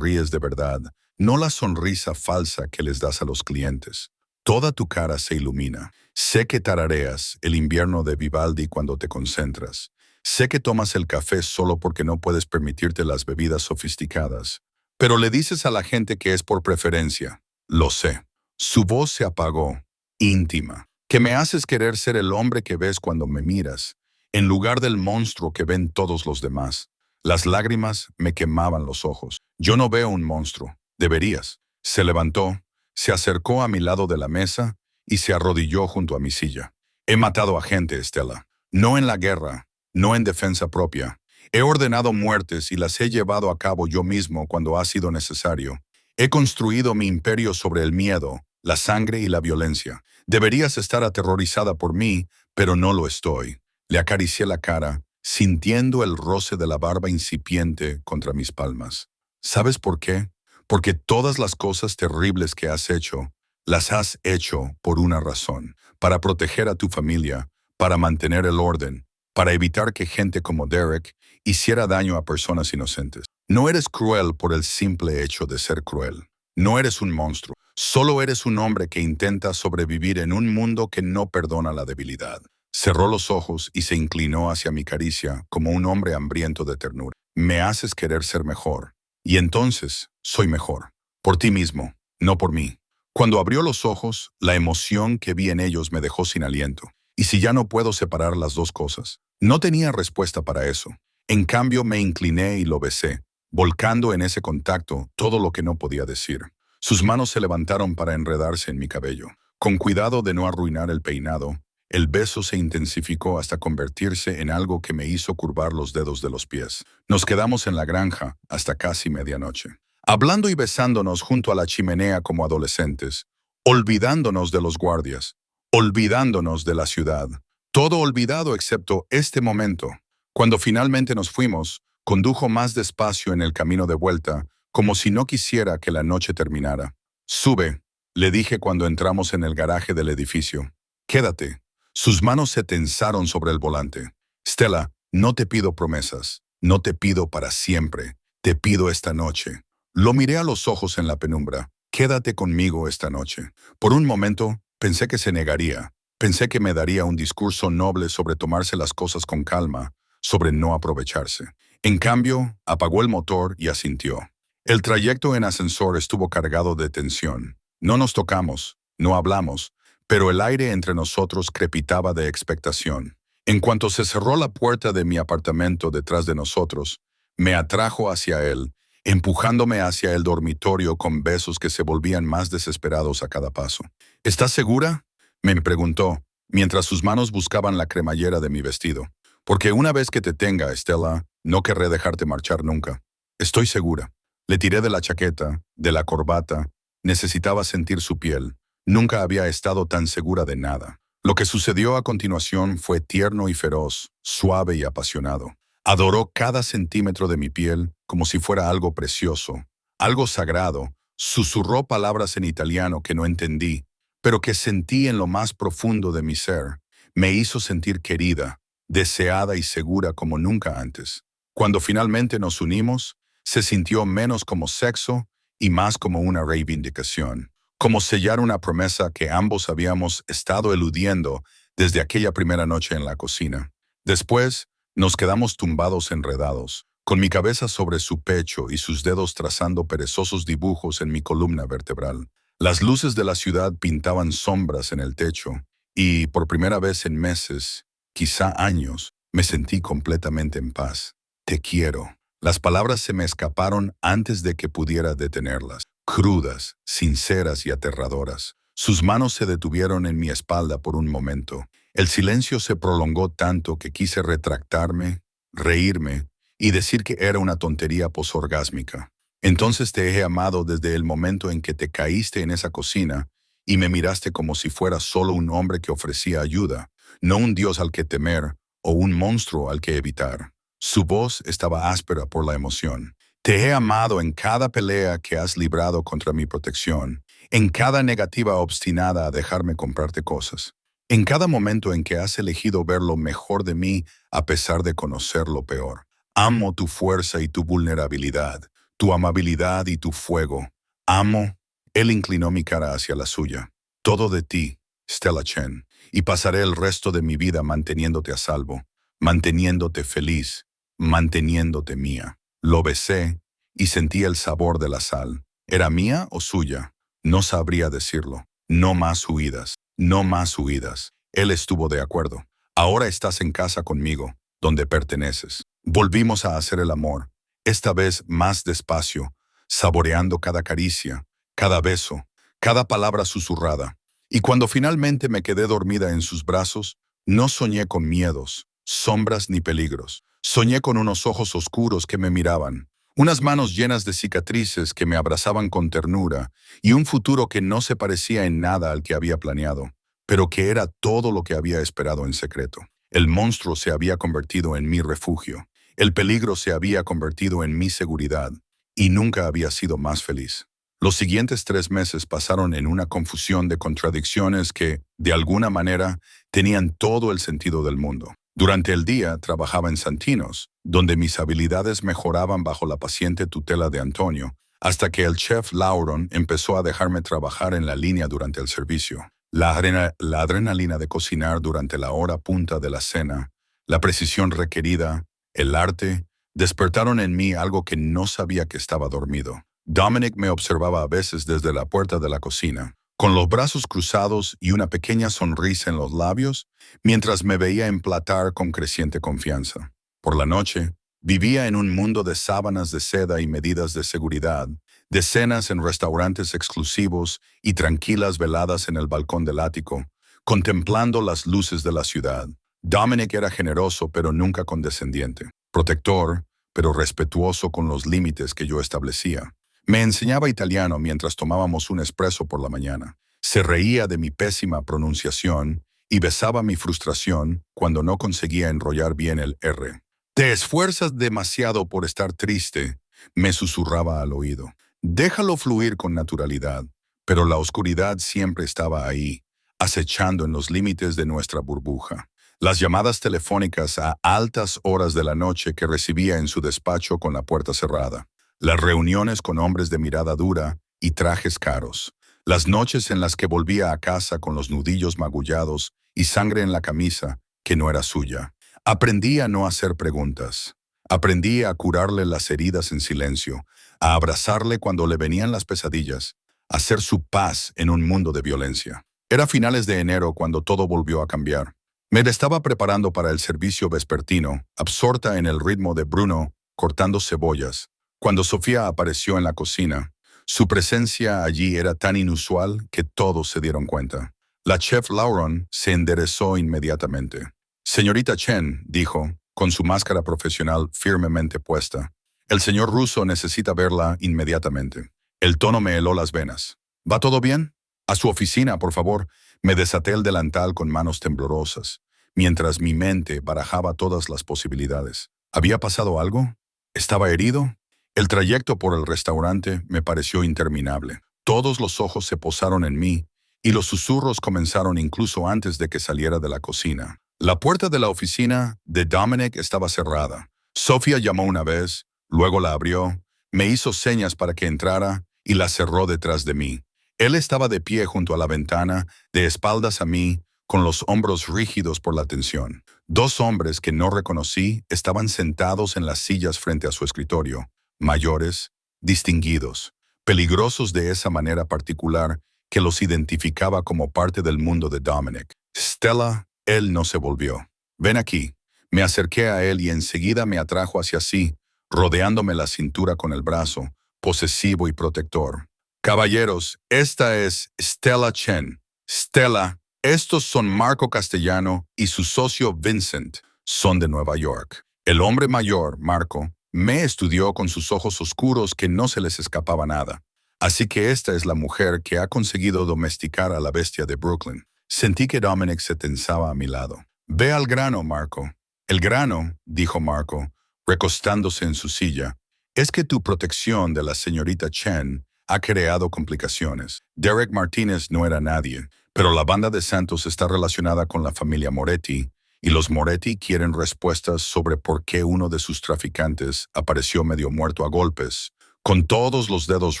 de verdad, no la sonrisa falsa que les das a los clientes. Toda tu cara se ilumina. Sé que tarareas el invierno de Vivaldi cuando te concentras. Sé que tomas el café solo porque no puedes permitirte las bebidas sofisticadas. Pero le dices a la gente que es por preferencia. Lo sé. Su voz se apagó, íntima. Que me haces querer ser el hombre que ves cuando me miras, en lugar del monstruo que ven todos los demás. Las lágrimas me quemaban los ojos. Yo no veo un monstruo. Deberías. Se levantó, se acercó a mi lado de la mesa y se arrodilló junto a mi silla. He matado a gente, Stella. No en la guerra, no en defensa propia. He ordenado muertes y las he llevado a cabo yo mismo cuando ha sido necesario. He construido mi imperio sobre el miedo, la sangre y la violencia. Deberías estar aterrorizada por mí, pero no lo estoy. Le acaricié la cara, sintiendo el roce de la barba incipiente contra mis palmas. ¿Sabes por qué? Porque todas las cosas terribles que has hecho, las has hecho por una razón, para proteger a tu familia, para mantener el orden, para evitar que gente como Derek hiciera daño a personas inocentes. No eres cruel por el simple hecho de ser cruel. No eres un monstruo. Solo eres un hombre que intenta sobrevivir en un mundo que no perdona la debilidad. Cerró los ojos y se inclinó hacia mi caricia como un hombre hambriento de ternura. Me haces querer ser mejor. Y entonces soy mejor. Por ti mismo, no por mí. Cuando abrió los ojos, la emoción que vi en ellos me dejó sin aliento. ¿Y si ya no puedo separar las dos cosas? No tenía respuesta para eso. En cambio, me incliné y lo besé, volcando en ese contacto todo lo que no podía decir. Sus manos se levantaron para enredarse en mi cabello. Con cuidado de no arruinar el peinado, el beso se intensificó hasta convertirse en algo que me hizo curvar los dedos de los pies. Nos quedamos en la granja hasta casi medianoche, hablando y besándonos junto a la chimenea como adolescentes, olvidándonos de los guardias, olvidándonos de la ciudad. Todo olvidado excepto este momento. Cuando finalmente nos fuimos, condujo más despacio en el camino de vuelta, como si no quisiera que la noche terminara. «Sube», le dije cuando entramos en el garaje del edificio. «Quédate». Sus manos se tensaron sobre el volante. «Stella, no te pido promesas. No te pido para siempre. Te pido esta noche». Lo miré a los ojos en la penumbra. «Quédate conmigo esta noche». Por un momento, pensé que se negaría. Pensé que me daría un discurso noble sobre tomarse las cosas con calma, sobre no aprovecharse. En cambio, apagó el motor y asintió. El trayecto en ascensor estuvo cargado de tensión. No nos tocamos, no hablamos, pero el aire entre nosotros crepitaba de expectación. En cuanto se cerró la puerta de mi apartamento detrás de nosotros, me atrajo hacia él, empujándome hacia el dormitorio con besos que se volvían más desesperados a cada paso. «¿Estás segura?», me preguntó, mientras sus manos buscaban la cremallera de mi vestido. «Porque una vez que te tenga, Stella, no querré dejarte marchar nunca». «Estoy segura». Le tiré de la chaqueta, de la corbata. Necesitaba sentir su piel. Nunca había estado tan segura de nada. Lo que sucedió a continuación fue tierno y feroz, suave y apasionado. Adoró cada centímetro de mi piel como si fuera algo precioso, algo sagrado. Susurró palabras en italiano que no entendí, pero que sentí en lo más profundo de mi ser. Me hizo sentir querida, deseada y segura como nunca antes. Cuando finalmente nos unimos, se sintió menos como sexo y más como una reivindicación, como sellar una promesa que ambos habíamos estado eludiendo desde aquella primera noche en la cocina. Después, nos quedamos tumbados enredados, con mi cabeza sobre su pecho y sus dedos trazando perezosos dibujos en mi columna vertebral. Las luces de la ciudad pintaban sombras en el techo, y por primera vez en meses, quizá años, me sentí completamente en paz. «Te quiero». Las palabras se me escaparon antes de que pudiera detenerlas, crudas, sinceras y aterradoras. Sus manos se detuvieron en mi espalda por un momento. El silencio se prolongó tanto que quise retractarme, reírme y decir que era una tontería posorgásmica. «Entonces te he amado desde el momento en que te caíste en esa cocina y me miraste como si fuera solo un hombre que ofrecía ayuda, no un dios al que temer o un monstruo al que evitar». Su voz estaba áspera por la emoción. «Te he amado en cada pelea que has librado contra mi protección, en cada negativa obstinada a dejarme comprarte cosas, en cada momento en que has elegido ver lo mejor de mí a pesar de conocer lo peor. Amo tu fuerza y tu vulnerabilidad, tu amabilidad y tu fuego. Amo». Él inclinó mi cara hacia la suya. «Todo de ti, Stella Chen, y pasaré el resto de mi vida manteniéndote a salvo, manteniéndote feliz, manteniéndote mía». Lo besé y sentí el sabor de la sal. ¿Era mía o suya? No sabría decirlo. No más huidas. No más huidas. Él estuvo de acuerdo. Ahora estás en casa conmigo, donde perteneces. Volvimos a hacer el amor, esta vez más despacio, saboreando cada caricia, cada beso, cada palabra susurrada. Y cuando finalmente me quedé dormida en sus brazos, no soñé con miedos, sombras ni peligros. Soñé con unos ojos oscuros que me miraban, unas manos llenas de cicatrices que me abrazaban con ternura y un futuro que no se parecía en nada al que había planeado, pero que era todo lo que había esperado en secreto. El monstruo se había convertido en mi refugio, el peligro se había convertido en mi seguridad, y nunca había sido más feliz. Los siguientes 3 meses pasaron en una confusión de contradicciones que, de alguna manera, tenían todo el sentido del mundo. Durante el día trabajaba en Santinos, donde mis habilidades mejoraban bajo la paciente tutela de Antonio, hasta que el chef Lauron empezó a dejarme trabajar en la línea durante el servicio. La adrenalina de cocinar durante la hora punta de la cena, la precisión requerida, el arte, despertaron en mí algo que no sabía que estaba dormido. Dominic me observaba a veces desde la puerta de la cocina, con los brazos cruzados y una pequeña sonrisa en los labios, mientras me veía emplatar con creciente confianza. Por la noche, vivía en un mundo de sábanas de seda y medidas de seguridad, de cenas en restaurantes exclusivos y tranquilas veladas en el balcón del ático, contemplando las luces de la ciudad. Dominic era generoso pero nunca condescendiente, protector pero respetuoso con los límites que yo establecía. Me enseñaba italiano mientras tomábamos un espresso por la mañana. Se reía de mi pésima pronunciación y besaba mi frustración cuando no conseguía enrollar bien el R. «Te esfuerzas demasiado por estar triste», me susurraba al oído. «Déjalo fluir con naturalidad», pero la oscuridad siempre estaba ahí, acechando en los límites de nuestra burbuja. Las llamadas telefónicas a altas horas de la noche que recibía en su despacho con la puerta cerrada. Las reuniones con hombres de mirada dura y trajes caros. Las noches en las que volvía a casa con los nudillos magullados y sangre en la camisa que no era suya. Aprendí a no hacer preguntas. Aprendí a curarle las heridas en silencio, a abrazarle cuando le venían las pesadillas, a ser su paz en un mundo de violencia. Era finales de enero cuando todo volvió a cambiar. Me estaba preparando para el servicio vespertino, absorta en el ritmo de Bruno cortando cebollas, cuando Sofía apareció en la cocina. Su presencia allí era tan inusual que todos se dieron cuenta. La chef Lauron se enderezó inmediatamente. «Señorita Chen», dijo, con su máscara profesional firmemente puesta, «el señor ruso necesita verla inmediatamente». El tono me heló las venas. «¿Va todo bien? A su oficina, por favor». Me desaté el delantal con manos temblorosas, mientras mi mente barajaba todas las posibilidades. ¿Había pasado algo? ¿Estaba herido? El trayecto por el restaurante me pareció interminable. Todos los ojos se posaron en mí, y los susurros comenzaron incluso antes de que saliera de la cocina. La puerta de la oficina de Dominic estaba cerrada. Sofía llamó una vez, luego la abrió, me hizo señas para que entrara y la cerró detrás de mí. Él estaba de pie junto a la ventana, de espaldas a mí, con los hombros rígidos por la tensión. 2 hombres que no reconocí estaban sentados en las sillas frente a su escritorio, mayores, distinguidos, peligrosos de esa manera particular que los identificaba como parte del mundo de Dominic. Stella, él no se volvió. «Ven aquí». Me acerqué a él y enseguida me atrajo hacia sí, rodeándome la cintura con el brazo, posesivo y protector. «Caballeros, esta es Stella Chen. Stella, estos son Marco Castellano y su socio Vincent. Son de Nueva York». El hombre mayor, Marco, me estudió con sus ojos oscuros que no se les escapaba nada. Así que esta es la mujer que ha conseguido domesticar a la bestia de Brooklyn. Sentí que Dominic se tensaba a mi lado. «Ve al grano, Marco». «El grano», dijo Marco, recostándose en su silla, «es que tu protección de la señorita Chen ha creado complicaciones. Derek Martínez no era nadie, pero la banda de Santos está relacionada con la familia Moretti, y los Moretti quieren respuestas sobre por qué uno de sus traficantes apareció medio muerto a golpes, con todos los dedos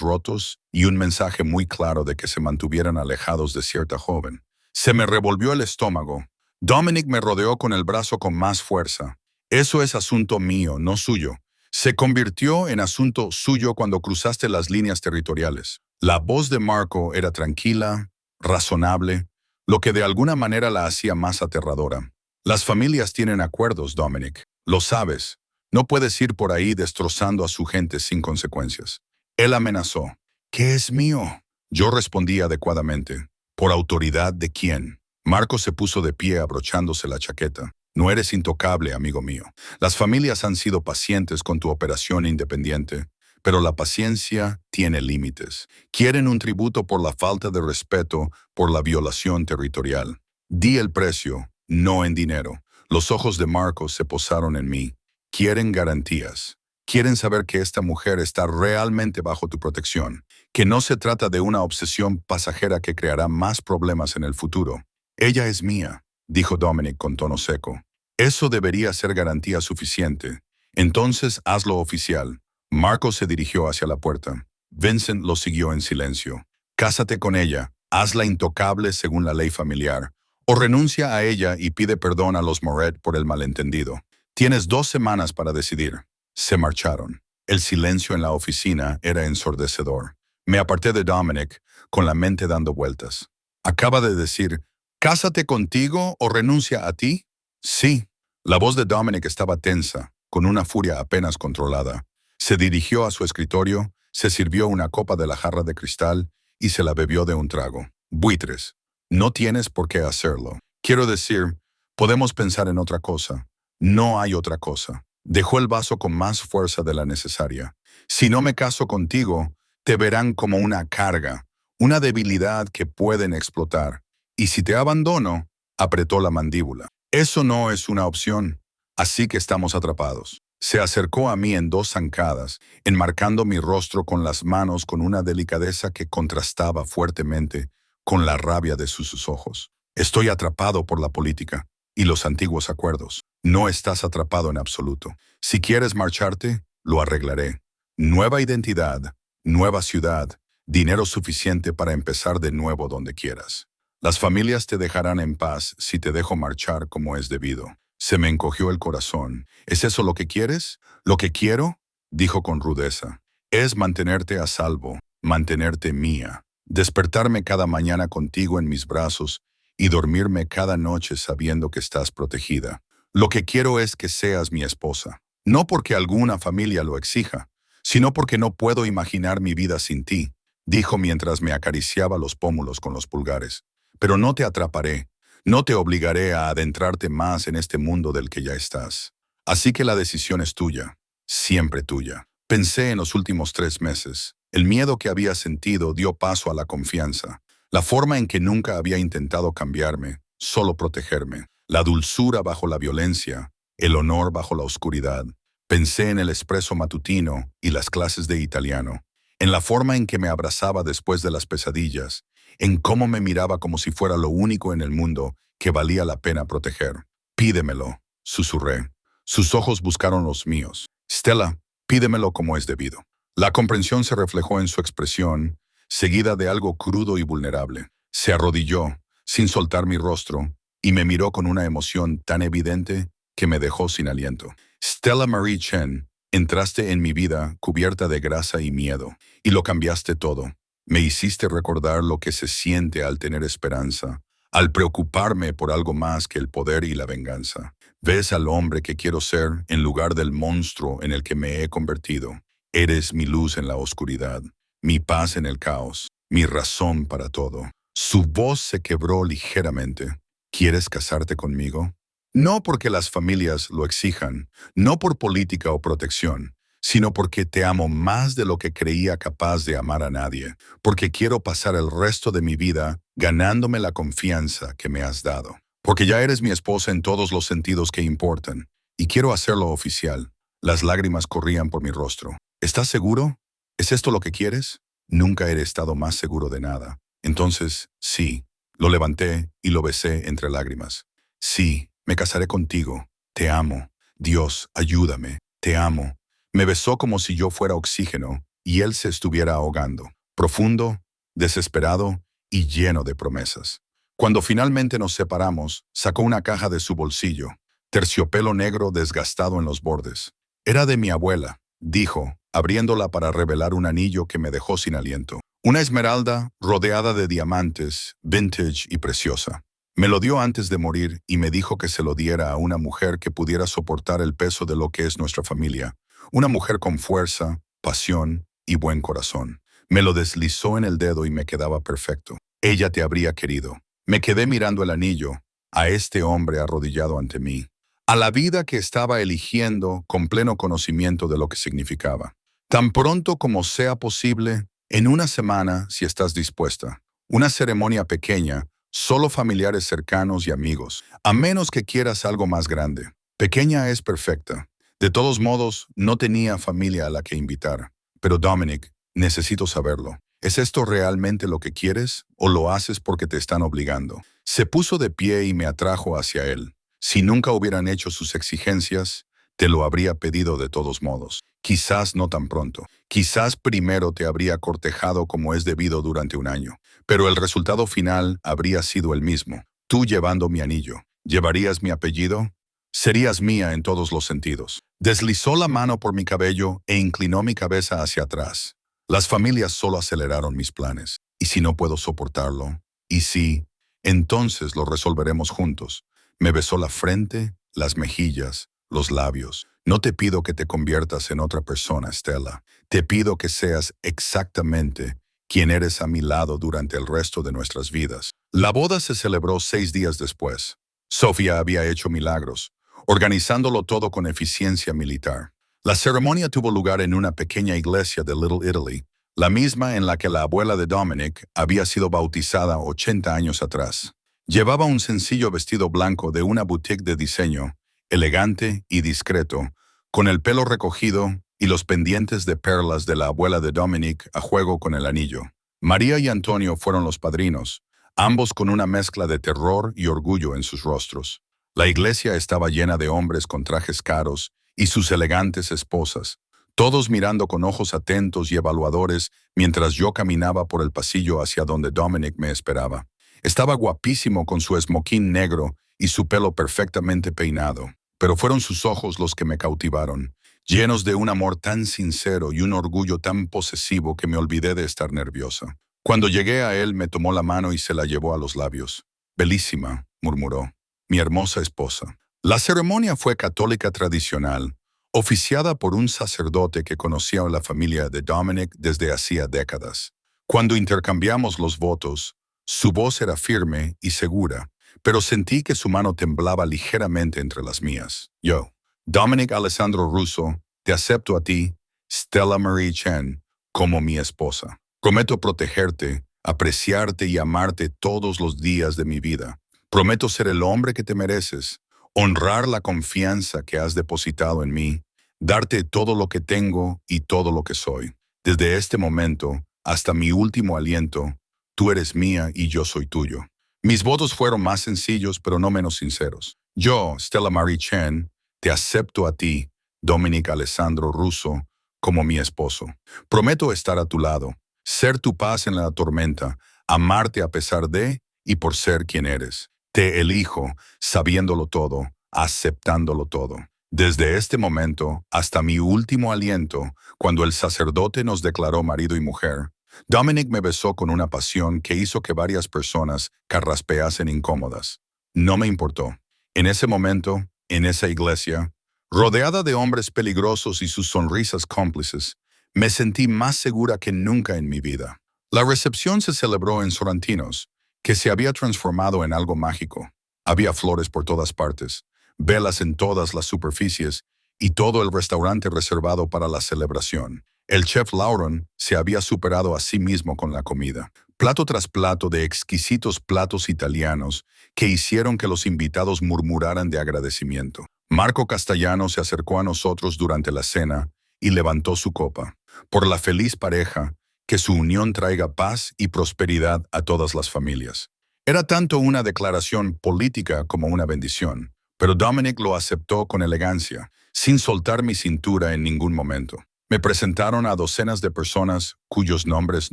rotos y un mensaje muy claro de que se mantuvieran alejados de cierta joven. Se me revolvió el estómago. Dominic me rodeó con el brazo con más fuerza. «Eso es asunto mío, no suyo. Se convirtió en asunto suyo cuando cruzaste las líneas territoriales». La voz de Marco era tranquila, razonable, lo que de alguna manera la hacía más aterradora. Las familias tienen acuerdos, Dominic. Lo sabes. No puedes ir por ahí destrozando a su gente sin consecuencias. Él amenazó. ¿Qué es mío? Yo respondí adecuadamente. ¿Por autoridad de quién? Marcos se puso de pie abrochándose la chaqueta. No eres intocable, amigo mío. Las familias han sido pacientes con tu operación independiente, pero la paciencia tiene límites. Quieren un tributo por la falta de respeto, por la violación territorial. Di el precio, no en dinero. Los ojos de Marcos se posaron en mí. Quieren garantías. Quieren saber que esta mujer está realmente bajo tu protección, que no se trata de una obsesión pasajera que creará más problemas en el futuro. Ella es mía, dijo Dominic con tono seco. Eso debería ser garantía suficiente. Entonces hazlo oficial. Marcos se dirigió hacia la puerta. Vincent lo siguió en silencio. Cásate con ella, hazla intocable según la ley familiar, o renuncia a ella y pide perdón a los Moret por el malentendido. Tienes 2 semanas para decidir. Se marcharon. El silencio en la oficina era ensordecedor. Me aparté de Dominic, con la mente dando vueltas. Acaba de decir, ¿cásate contigo o renuncia a ti? Sí. La voz de Dominic estaba tensa, con una furia apenas controlada. Se dirigió a su escritorio, se sirvió una copa de la jarra de cristal y se la bebió de un trago. Buitres. No tienes por qué hacerlo. Quiero decir, podemos pensar en otra cosa. No hay otra cosa. Dejó el vaso con más fuerza de la necesaria. Si no me caso contigo, te verán como una carga, una debilidad que pueden explotar. Y si te abandono, apretó la mandíbula. Eso no es una opción, así que estamos atrapados. Se acercó a mí en 2 zancadas, enmarcando mi rostro con las manos con una delicadeza que contrastaba fuertemente con la rabia de sus ojos. Estoy atrapado por la política y los antiguos acuerdos. No estás atrapado en absoluto. Si quieres marcharte, lo arreglaré. Nueva identidad, nueva ciudad, dinero suficiente para empezar de nuevo donde quieras. Las familias te dejarán en paz si te dejo marchar como es debido. Se me encogió el corazón. ¿Es eso lo que quieres? ¿Lo que quiero? Dijo con rudeza. Es mantenerte a salvo, mantenerte mía, despertarme cada mañana contigo en mis brazos y dormirme cada noche sabiendo que estás protegida. Lo que quiero es que seas mi esposa. No porque alguna familia lo exija, sino porque no puedo imaginar mi vida sin ti, dijo mientras me acariciaba los pómulos con los pulgares. Pero no te atraparé, no te obligaré a adentrarte más en este mundo del que ya estás. Así que la decisión es tuya, siempre tuya. Pensé en los últimos 3 meses. El miedo que había sentido dio paso a la confianza. La forma en que nunca había intentado cambiarme, solo protegerme. La dulzura bajo la violencia, el honor bajo la oscuridad. Pensé en el espresso matutino y las clases de italiano, en la forma en que me abrazaba después de las pesadillas, en cómo me miraba como si fuera lo único en el mundo que valía la pena proteger. Pídemelo, susurré. Sus ojos buscaron los míos. Stella, pídemelo como es debido. La comprensión se reflejó en su expresión, seguida de algo crudo y vulnerable. Se arrodilló, sin soltar mi rostro, y me miró con una emoción tan evidente que me dejó sin aliento. Stella Marie Chen, entraste en mi vida cubierta de grasa y miedo, y lo cambiaste todo. Me hiciste recordar lo que se siente al tener esperanza, al preocuparme por algo más que el poder y la venganza. Ves al hombre que quiero ser en lugar del monstruo en el que me he convertido. Eres mi luz en la oscuridad, mi paz en el caos, mi razón para todo. Su voz se quebró ligeramente. ¿Quieres casarte conmigo? No porque las familias lo exijan, no por política o protección, sino porque te amo más de lo que creía capaz de amar a nadie, porque quiero pasar el resto de mi vida ganándome la confianza que me has dado, porque ya eres mi esposa en todos los sentidos que importan, y quiero hacerlo oficial. Las lágrimas corrían por mi rostro. ¿Estás seguro? ¿Es esto lo que quieres? Nunca he estado más seguro de nada. Entonces, sí. Lo levanté y lo besé entre lágrimas. Sí, me casaré contigo. Te amo. Dios, ayúdame. Te amo. Me besó como si yo fuera oxígeno y él se estuviera ahogando, profundo, desesperado y lleno de promesas. Cuando finalmente nos separamos, sacó una caja de su bolsillo, terciopelo negro desgastado en los bordes. Era de mi abuela, dijo, abriéndola para revelar un anillo que me dejó sin aliento. Una esmeralda rodeada de diamantes, vintage y preciosa. Me lo dio antes de morir y me dijo que se lo diera a una mujer que pudiera soportar el peso de lo que es nuestra familia. Una mujer con fuerza, pasión y buen corazón. Me lo deslizó en el dedo y me quedaba perfecto. Ella te habría querido. Me quedé mirando el anillo, a este hombre arrodillado ante mí, a la vida que estaba eligiendo con pleno conocimiento de lo que significaba. Tan pronto como sea posible, en una semana, si estás dispuesta. Una ceremonia pequeña, solo familiares cercanos y amigos, a menos que quieras algo más grande. Pequeña es perfecta. De todos modos, no tenía familia a la que invitar. Pero Dominic, necesito saberlo. ¿Es esto realmente lo que quieres o lo haces porque te están obligando? Se puso de pie y me atrajo hacia él. Si nunca hubieran hecho sus exigencias, te lo habría pedido de todos modos. Quizás no tan pronto. Quizás primero te habría cortejado como es debido durante un año. Pero el resultado final habría sido el mismo. Tú llevando mi anillo. ¿Llevarías mi apellido? Serías mía en todos los sentidos. Deslizó la mano por mi cabello e inclinó mi cabeza hacia atrás. Las familias solo aceleraron mis planes. ¿Y si no puedo soportarlo? ¿Y si? Entonces lo resolveremos juntos. Me besó la frente, las mejillas, los labios. No te pido que te conviertas en otra persona, Stella. Te pido que seas exactamente quien eres a mi lado durante el resto de nuestras vidas. La boda se celebró 6 días después. Sofía había hecho milagros, organizándolo todo con eficiencia militar. La ceremonia tuvo lugar en una pequeña iglesia de Little Italy, la misma en la que la abuela de Dominic había sido bautizada 80 años atrás. Llevaba un sencillo vestido blanco de una boutique de diseño, elegante y discreto, con el pelo recogido y los pendientes de perlas de la abuela de Dominic a juego con el anillo. María y Antonio fueron los padrinos, ambos con una mezcla de terror y orgullo en sus rostros. La iglesia estaba llena de hombres con trajes caros y sus elegantes esposas, todos mirando con ojos atentos y evaluadores mientras yo caminaba por el pasillo hacia donde Dominic me esperaba. Estaba guapísimo con su esmoquín negro y su pelo perfectamente peinado, pero fueron sus ojos los que me cautivaron, llenos de un amor tan sincero y un orgullo tan posesivo que me olvidé de estar nerviosa. Cuando llegué a él, me tomó la mano y se la llevó a los labios. «Bellísima», murmuró, «mi hermosa esposa». La ceremonia fue católica tradicional, oficiada por un sacerdote que conocía a la familia de Dominic desde hacía décadas. Cuando intercambiamos los votos, su voz era firme y segura, pero sentí que su mano temblaba ligeramente entre las mías. Yo, Dominic Alessandro Russo, te acepto a ti, Stella Marie Chen, como mi esposa. Prometo protegerte, apreciarte y amarte todos los días de mi vida. Prometo ser el hombre que te mereces, honrar la confianza que has depositado en mí, darte todo lo que tengo y todo lo que soy. Desde este momento hasta mi último aliento, tú eres mía y yo soy tuyo. Mis votos fueron más sencillos pero no menos sinceros. Yo, Stella Marie Chen, te acepto a ti, Dominic Alessandro Russo, como mi esposo. Prometo estar a tu lado, ser tu paz en la tormenta, amarte a pesar de y por ser quien eres. Te elijo, sabiéndolo todo, aceptándolo todo. Desde este momento hasta mi último aliento, cuando el sacerdote nos declaró marido y mujer, Dominic me besó con una pasión que hizo que varias personas carraspeasen incómodas. No me importó. En ese momento, en esa iglesia, rodeada de hombres peligrosos y sus sonrisas cómplices, me sentí más segura que nunca en mi vida. La recepción se celebró en Sorrentinos, que se había transformado en algo mágico. Había flores por todas partes, velas en todas las superficies y todo el restaurante reservado para la celebración. El chef Lauren se había superado a sí mismo con la comida. Plato tras plato de exquisitos platos italianos que hicieron que los invitados murmuraran de agradecimiento. Marco Castellano se acercó a nosotros durante la cena y levantó su copa. Por la feliz pareja, que su unión traiga paz y prosperidad a todas las familias. Era tanto una declaración política como una bendición, pero Dominic lo aceptó con elegancia, sin soltar mi cintura en ningún momento. Me presentaron a docenas de personas cuyos nombres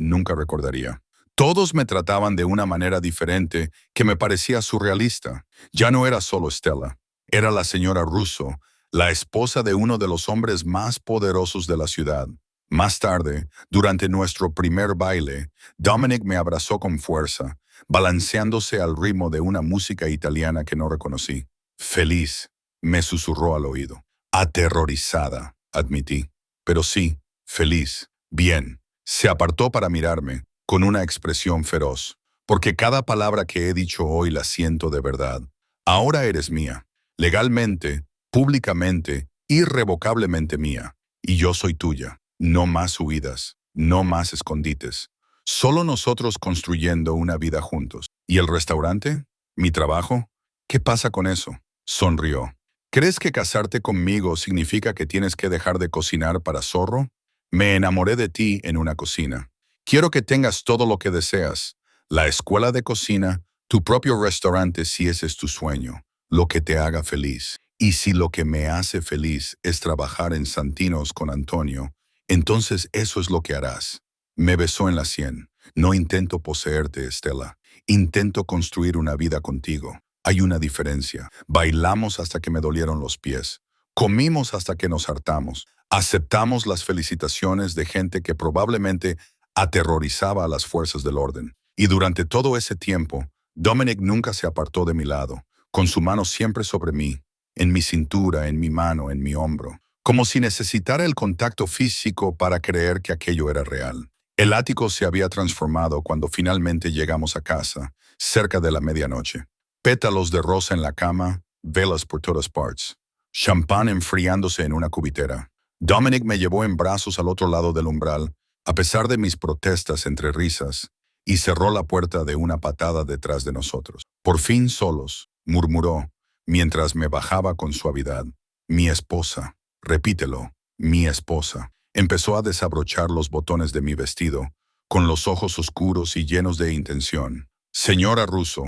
nunca recordaría. Todos me trataban de una manera diferente que me parecía surrealista. Ya no era solo Stella, era la señora Russo, la esposa de uno de los hombres más poderosos de la ciudad. Más tarde, durante nuestro primer baile, Dominic me abrazó con fuerza, balanceándose al ritmo de una música italiana que no reconocí. Feliz, me susurró al oído. Aterrorizada, admití. Pero sí, feliz. Bien. Se apartó para mirarme, con una expresión feroz. Porque cada palabra que he dicho hoy la siento de verdad. Ahora eres mía. Legalmente, públicamente, irrevocablemente mía. Y yo soy tuya. No más huidas, no más escondites. Solo nosotros construyendo una vida juntos. ¿Y el restaurante? ¿Mi trabajo? ¿Qué pasa con eso? Sonrió. ¿Crees que casarte conmigo significa que tienes que dejar de cocinar para Zorro? Me enamoré de ti en una cocina. Quiero que tengas todo lo que deseas. La escuela de cocina, tu propio restaurante si ese es tu sueño. Lo que te haga feliz. Y si lo que me hace feliz es trabajar en Santinos con Antonio, entonces eso es lo que harás. Me besó en la sien. No intento poseerte, Estela. Intento construir una vida contigo. Hay una diferencia. Bailamos hasta que me dolieron los pies. Comimos hasta que nos hartamos. Aceptamos las felicitaciones de gente que probablemente aterrorizaba a las fuerzas del orden. Y durante todo ese tiempo, Dominic nunca se apartó de mi lado, con su mano siempre sobre mí, en mi cintura, en mi mano, en mi hombro, como si necesitara el contacto físico para creer que aquello era real. El ático se había transformado cuando finalmente llegamos a casa, cerca de la medianoche. Pétalos de rosa en la cama, velas por todas partes. Champán enfriándose en una cubitera. Dominic me llevó en brazos al otro lado del umbral, a pesar de mis protestas entre risas, y cerró la puerta de una patada detrás de nosotros. Por fin solos, murmuró, mientras me bajaba con suavidad. Mi esposa. Repítelo. Mi esposa. Empezó a desabrochar los botones de mi vestido, con los ojos oscuros y llenos de intención. Señora Russo,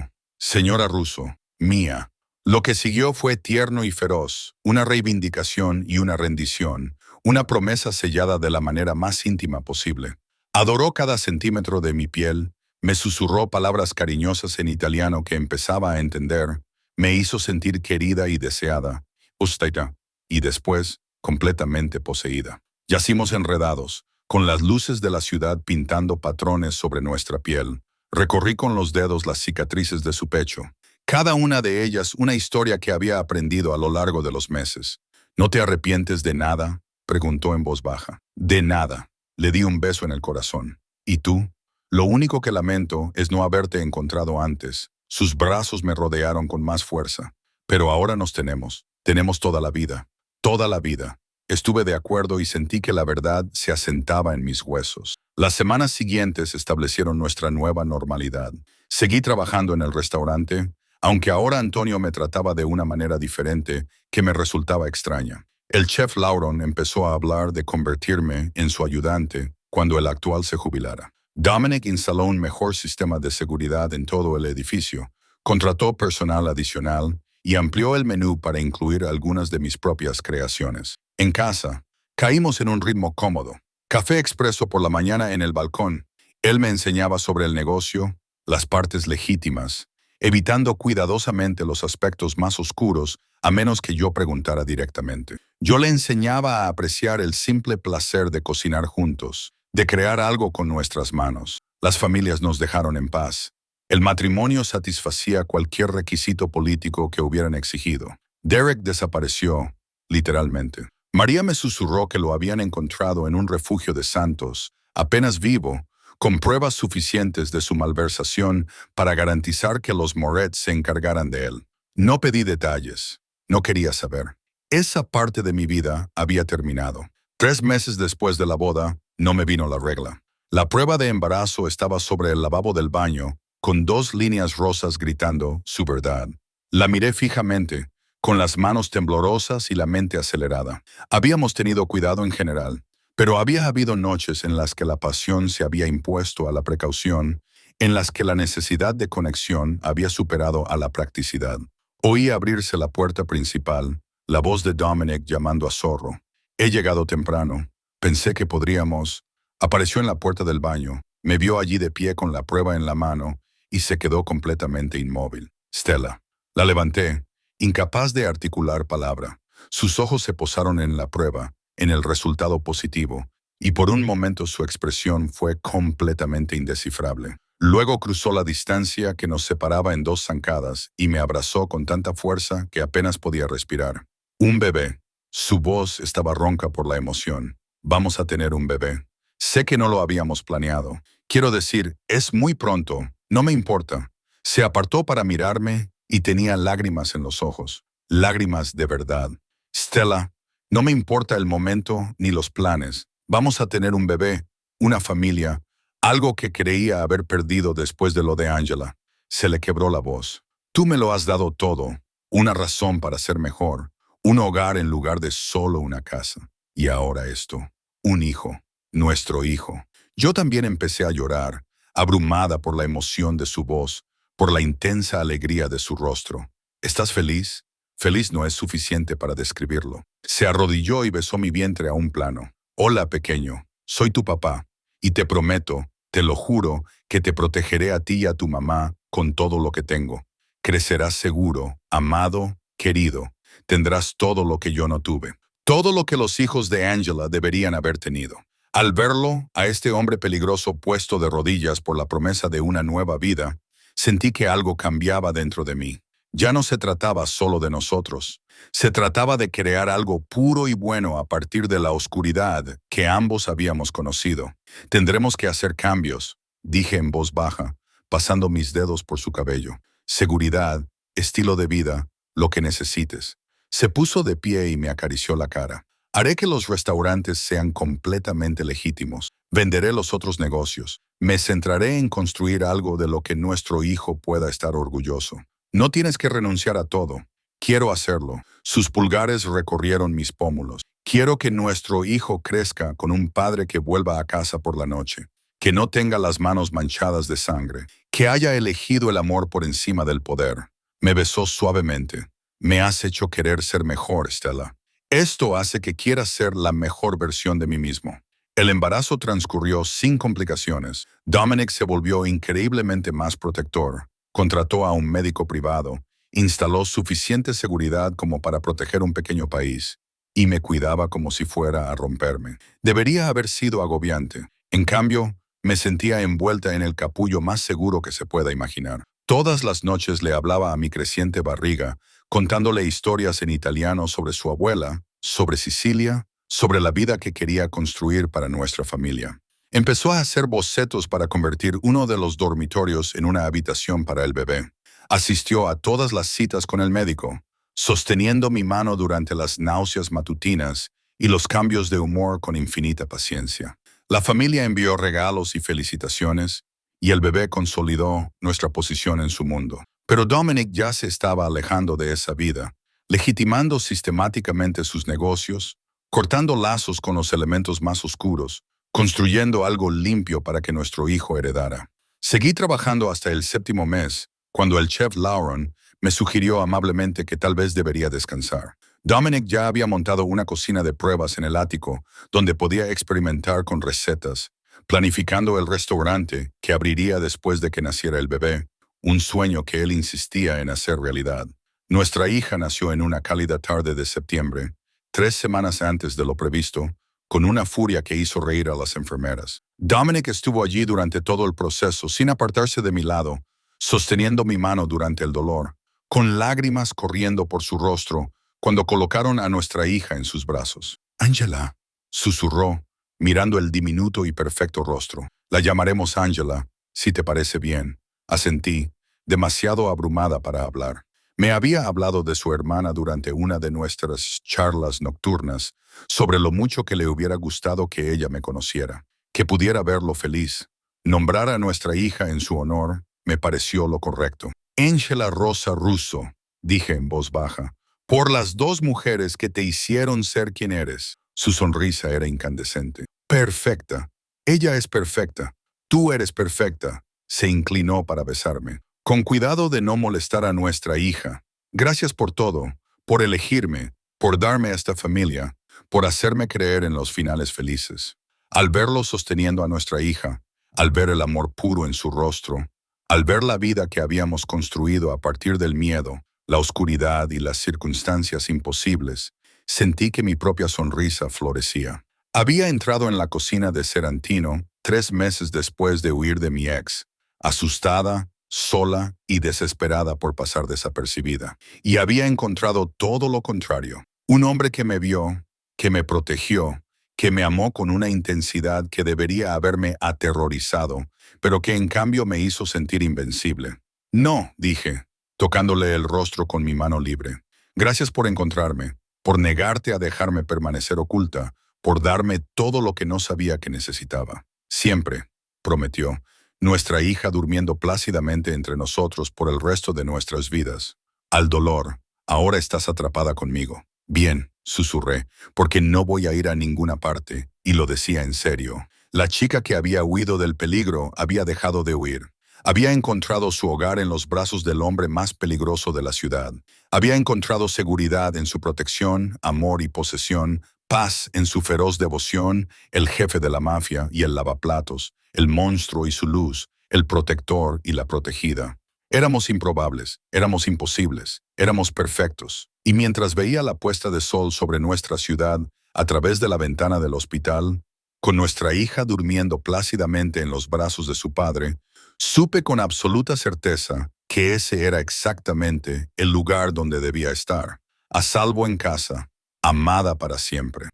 mía. Lo que siguió fue tierno y feroz, una reivindicación y una rendición, una promesa sellada de la manera más íntima posible. Adoró cada centímetro de mi piel, me susurró palabras cariñosas en italiano que empezaba a entender, me hizo sentir querida y deseada, ustaita, y después, completamente poseída. Yacimos enredados, con las luces de la ciudad pintando patrones sobre nuestra piel. Recorrí con los dedos las cicatrices de su pecho, cada una de ellas una historia que había aprendido a lo largo de los meses. ¿No te arrepientes de nada?, preguntó en voz baja. De nada. Le di un beso en el corazón. ¿Y tú? Lo único que lamento es no haberte encontrado antes. Sus brazos me rodearon con más fuerza. Pero ahora nos tenemos. Tenemos toda la vida. Toda la vida. Estuve de acuerdo y sentí que la verdad se asentaba en mis huesos. Las semanas siguientes establecieron nuestra nueva normalidad. Seguí trabajando en el restaurante, aunque ahora Antonio me trataba de una manera diferente que me resultaba extraña. El chef Lauron empezó a hablar de convertirme en su ayudante cuando el actual se jubilara. Dominic instaló un mejor sistema de seguridad en todo el edificio, contrató personal adicional y amplió el menú para incluir algunas de mis propias creaciones. En casa, caímos en un ritmo cómodo. Café expreso por la mañana en el balcón. Él me enseñaba sobre el negocio, las partes legítimas, evitando cuidadosamente los aspectos más oscuros a menos que yo preguntara directamente. Yo le enseñaba a apreciar el simple placer de cocinar juntos, de crear algo con nuestras manos. Las familias nos dejaron en paz. El matrimonio satisfacía cualquier requisito político que hubieran exigido. Derek desapareció, literalmente. María me susurró que lo habían encontrado en un refugio de santos, apenas vivo, con pruebas suficientes de su malversación para garantizar que los Moret se encargaran de él. No pedí detalles. No quería saber. Esa parte de mi vida había terminado. 3 meses después de la boda, no me vino la regla. La prueba de embarazo estaba sobre el lavabo del baño, con 2 líneas rosas gritando su verdad. La miré fijamente, con las manos temblorosas y la mente acelerada. Habíamos tenido cuidado en general, pero había habido noches en las que la pasión se había impuesto a la precaución, en las que la necesidad de conexión había superado a la practicidad. Oí abrirse la puerta principal, la voz de Dominic llamando a Zorro. He llegado temprano. Pensé que podríamos. Apareció en la puerta del baño, me vio allí de pie con la prueba en la mano y se quedó completamente inmóvil. Stella. La levanté, incapaz de articular palabra. Sus ojos se posaron en la prueba, en el resultado positivo, y por un momento su expresión fue completamente indescifrable. Luego cruzó la distancia que nos separaba en dos zancadas y me abrazó con tanta fuerza que apenas podía respirar. Un bebé. Su voz estaba ronca por la emoción. Vamos a tener un bebé. Sé que no lo habíamos planeado. Quiero decir, es muy pronto. No me importa. Se apartó para mirarme y tenía lágrimas en los ojos. Lágrimas de verdad. Stella, no me importa el momento ni los planes. Vamos a tener un bebé, una familia, algo que creía haber perdido después de lo de Angela. Se le quebró la voz. Tú me lo has dado todo. Una razón para ser mejor. Un hogar en lugar de solo una casa. Y ahora esto. Un hijo. Nuestro hijo. Yo también empecé a llorar, abrumada por la emoción de su voz, por la intensa alegría de su rostro. ¿Estás feliz? Feliz no es suficiente para describirlo. Se arrodilló y besó mi vientre a un plano. Hola, pequeño. Soy tu papá. Y te prometo, te lo juro, que te protegeré a ti y a tu mamá con todo lo que tengo. Crecerás seguro, amado, querido. Tendrás todo lo que yo no tuve. Todo lo que los hijos de Angela deberían haber tenido. Al verlo, a este hombre peligroso puesto de rodillas por la promesa de una nueva vida, sentí que algo cambiaba dentro de mí. Ya no se trataba solo de nosotros. Se trataba de crear algo puro y bueno a partir de la oscuridad que ambos habíamos conocido. Tendremos que hacer cambios, dije en voz baja, pasando mis dedos por su cabello. Seguridad, estilo de vida, lo que necesites. Se puso de pie y me acarició la cara. Haré que los restaurantes sean completamente legítimos. Venderé los otros negocios. Me centraré en construir algo de lo que nuestro hijo pueda estar orgulloso. No tienes que renunciar a todo. Quiero hacerlo. Sus pulgares recorrieron mis pómulos. Quiero que nuestro hijo crezca con un padre que vuelva a casa por la noche, que no tenga las manos manchadas de sangre, que haya elegido el amor por encima del poder. Me besó suavemente. Me has hecho querer ser mejor, Stella. Esto hace que quiera ser la mejor versión de mí mismo. El embarazo transcurrió sin complicaciones. Dominic se volvió increíblemente más protector. Contrató a un médico privado, instaló suficiente seguridad como para proteger un pequeño país, y me cuidaba como si fuera a romperme. Debería haber sido agobiante. En cambio, me sentía envuelta en el capullo más seguro que se pueda imaginar. Todas las noches le hablaba a mi creciente barriga, contándole historias en italiano sobre su abuela, sobre Sicilia, sobre la vida que quería construir para nuestra familia. Empezó a hacer bocetos para convertir uno de los dormitorios en una habitación para el bebé. Asistió a todas las citas con el médico, sosteniendo mi mano durante las náuseas matutinas y los cambios de humor con infinita paciencia. La familia envió regalos y felicitaciones, y el bebé consolidó nuestra posición en su mundo. Pero Dominic ya se estaba alejando de esa vida, legitimando sistemáticamente sus negocios, cortando lazos con los elementos más oscuros, construyendo algo limpio para que nuestro hijo heredara. Seguí trabajando hasta el 7º mes, cuando el chef Lauren me sugirió amablemente que tal vez debería descansar. Dominic ya había montado una cocina de pruebas en el ático, donde podía experimentar con recetas, planificando el restaurante que abriría después de que naciera el bebé, un sueño que él insistía en hacer realidad. Nuestra hija nació en una cálida tarde de septiembre, 3 semanas antes de lo previsto, con una furia que hizo reír a las enfermeras. Dominic estuvo allí durante todo el proceso, sin apartarse de mi lado, sosteniendo mi mano durante el dolor, con lágrimas corriendo por su rostro cuando colocaron a nuestra hija en sus brazos. Angela, susurró, mirando el diminuto y perfecto rostro. La llamaremos Angela, si te parece bien. Asentí, demasiado abrumada para hablar. Me había hablado de su hermana durante una de nuestras charlas nocturnas, sobre lo mucho que le hubiera gustado que ella me conociera, que pudiera verlo feliz. Nombrar a nuestra hija en su honor me pareció lo correcto. Angela Rosa Russo, dije en voz baja, por las 2 mujeres que te hicieron ser quien eres. Su sonrisa era incandescente. Perfecta. Ella es perfecta. Tú eres perfecta. Se inclinó para besarme. Con cuidado de no molestar a nuestra hija. Gracias por todo, por elegirme, por darme esta familia, por hacerme creer en los finales felices. Al verlo sosteniendo a nuestra hija, al ver el amor puro en su rostro, al ver la vida que habíamos construido a partir del miedo, la oscuridad y las circunstancias imposibles, sentí que mi propia sonrisa florecía. Había entrado en la cocina de Serantino 3 meses después de huir de mi ex, asustada, sola y desesperada por pasar desapercibida. Y había encontrado todo lo contrario. Un hombre que me vio, que me protegió, que me amó con una intensidad que debería haberme aterrorizado, pero que en cambio me hizo sentir invencible. No, dije, tocándole el rostro con mi mano libre. Gracias por encontrarme, por negarte a dejarme permanecer oculta, por darme todo lo que no sabía que necesitaba. Siempre, prometió, nuestra hija durmiendo plácidamente entre nosotros por el resto de nuestras vidas. Al dolor, ahora estás atrapada conmigo. Bien, susurré, porque no voy a ir a ninguna parte, y lo decía en serio. La chica que había huido del peligro había dejado de huir. Había encontrado su hogar en los brazos del hombre más peligroso de la ciudad. Había encontrado seguridad en su protección, amor y posesión, paz en su feroz devoción, el jefe de la mafia y el lavaplatos, el monstruo y su luz, el protector y la protegida. Éramos improbables, éramos imposibles, éramos perfectos. Y mientras veía la puesta de sol sobre nuestra ciudad a través de la ventana del hospital, con nuestra hija durmiendo plácidamente en los brazos de su padre, supe con absoluta certeza que ese era exactamente el lugar donde debía estar, a salvo en casa, amada para siempre.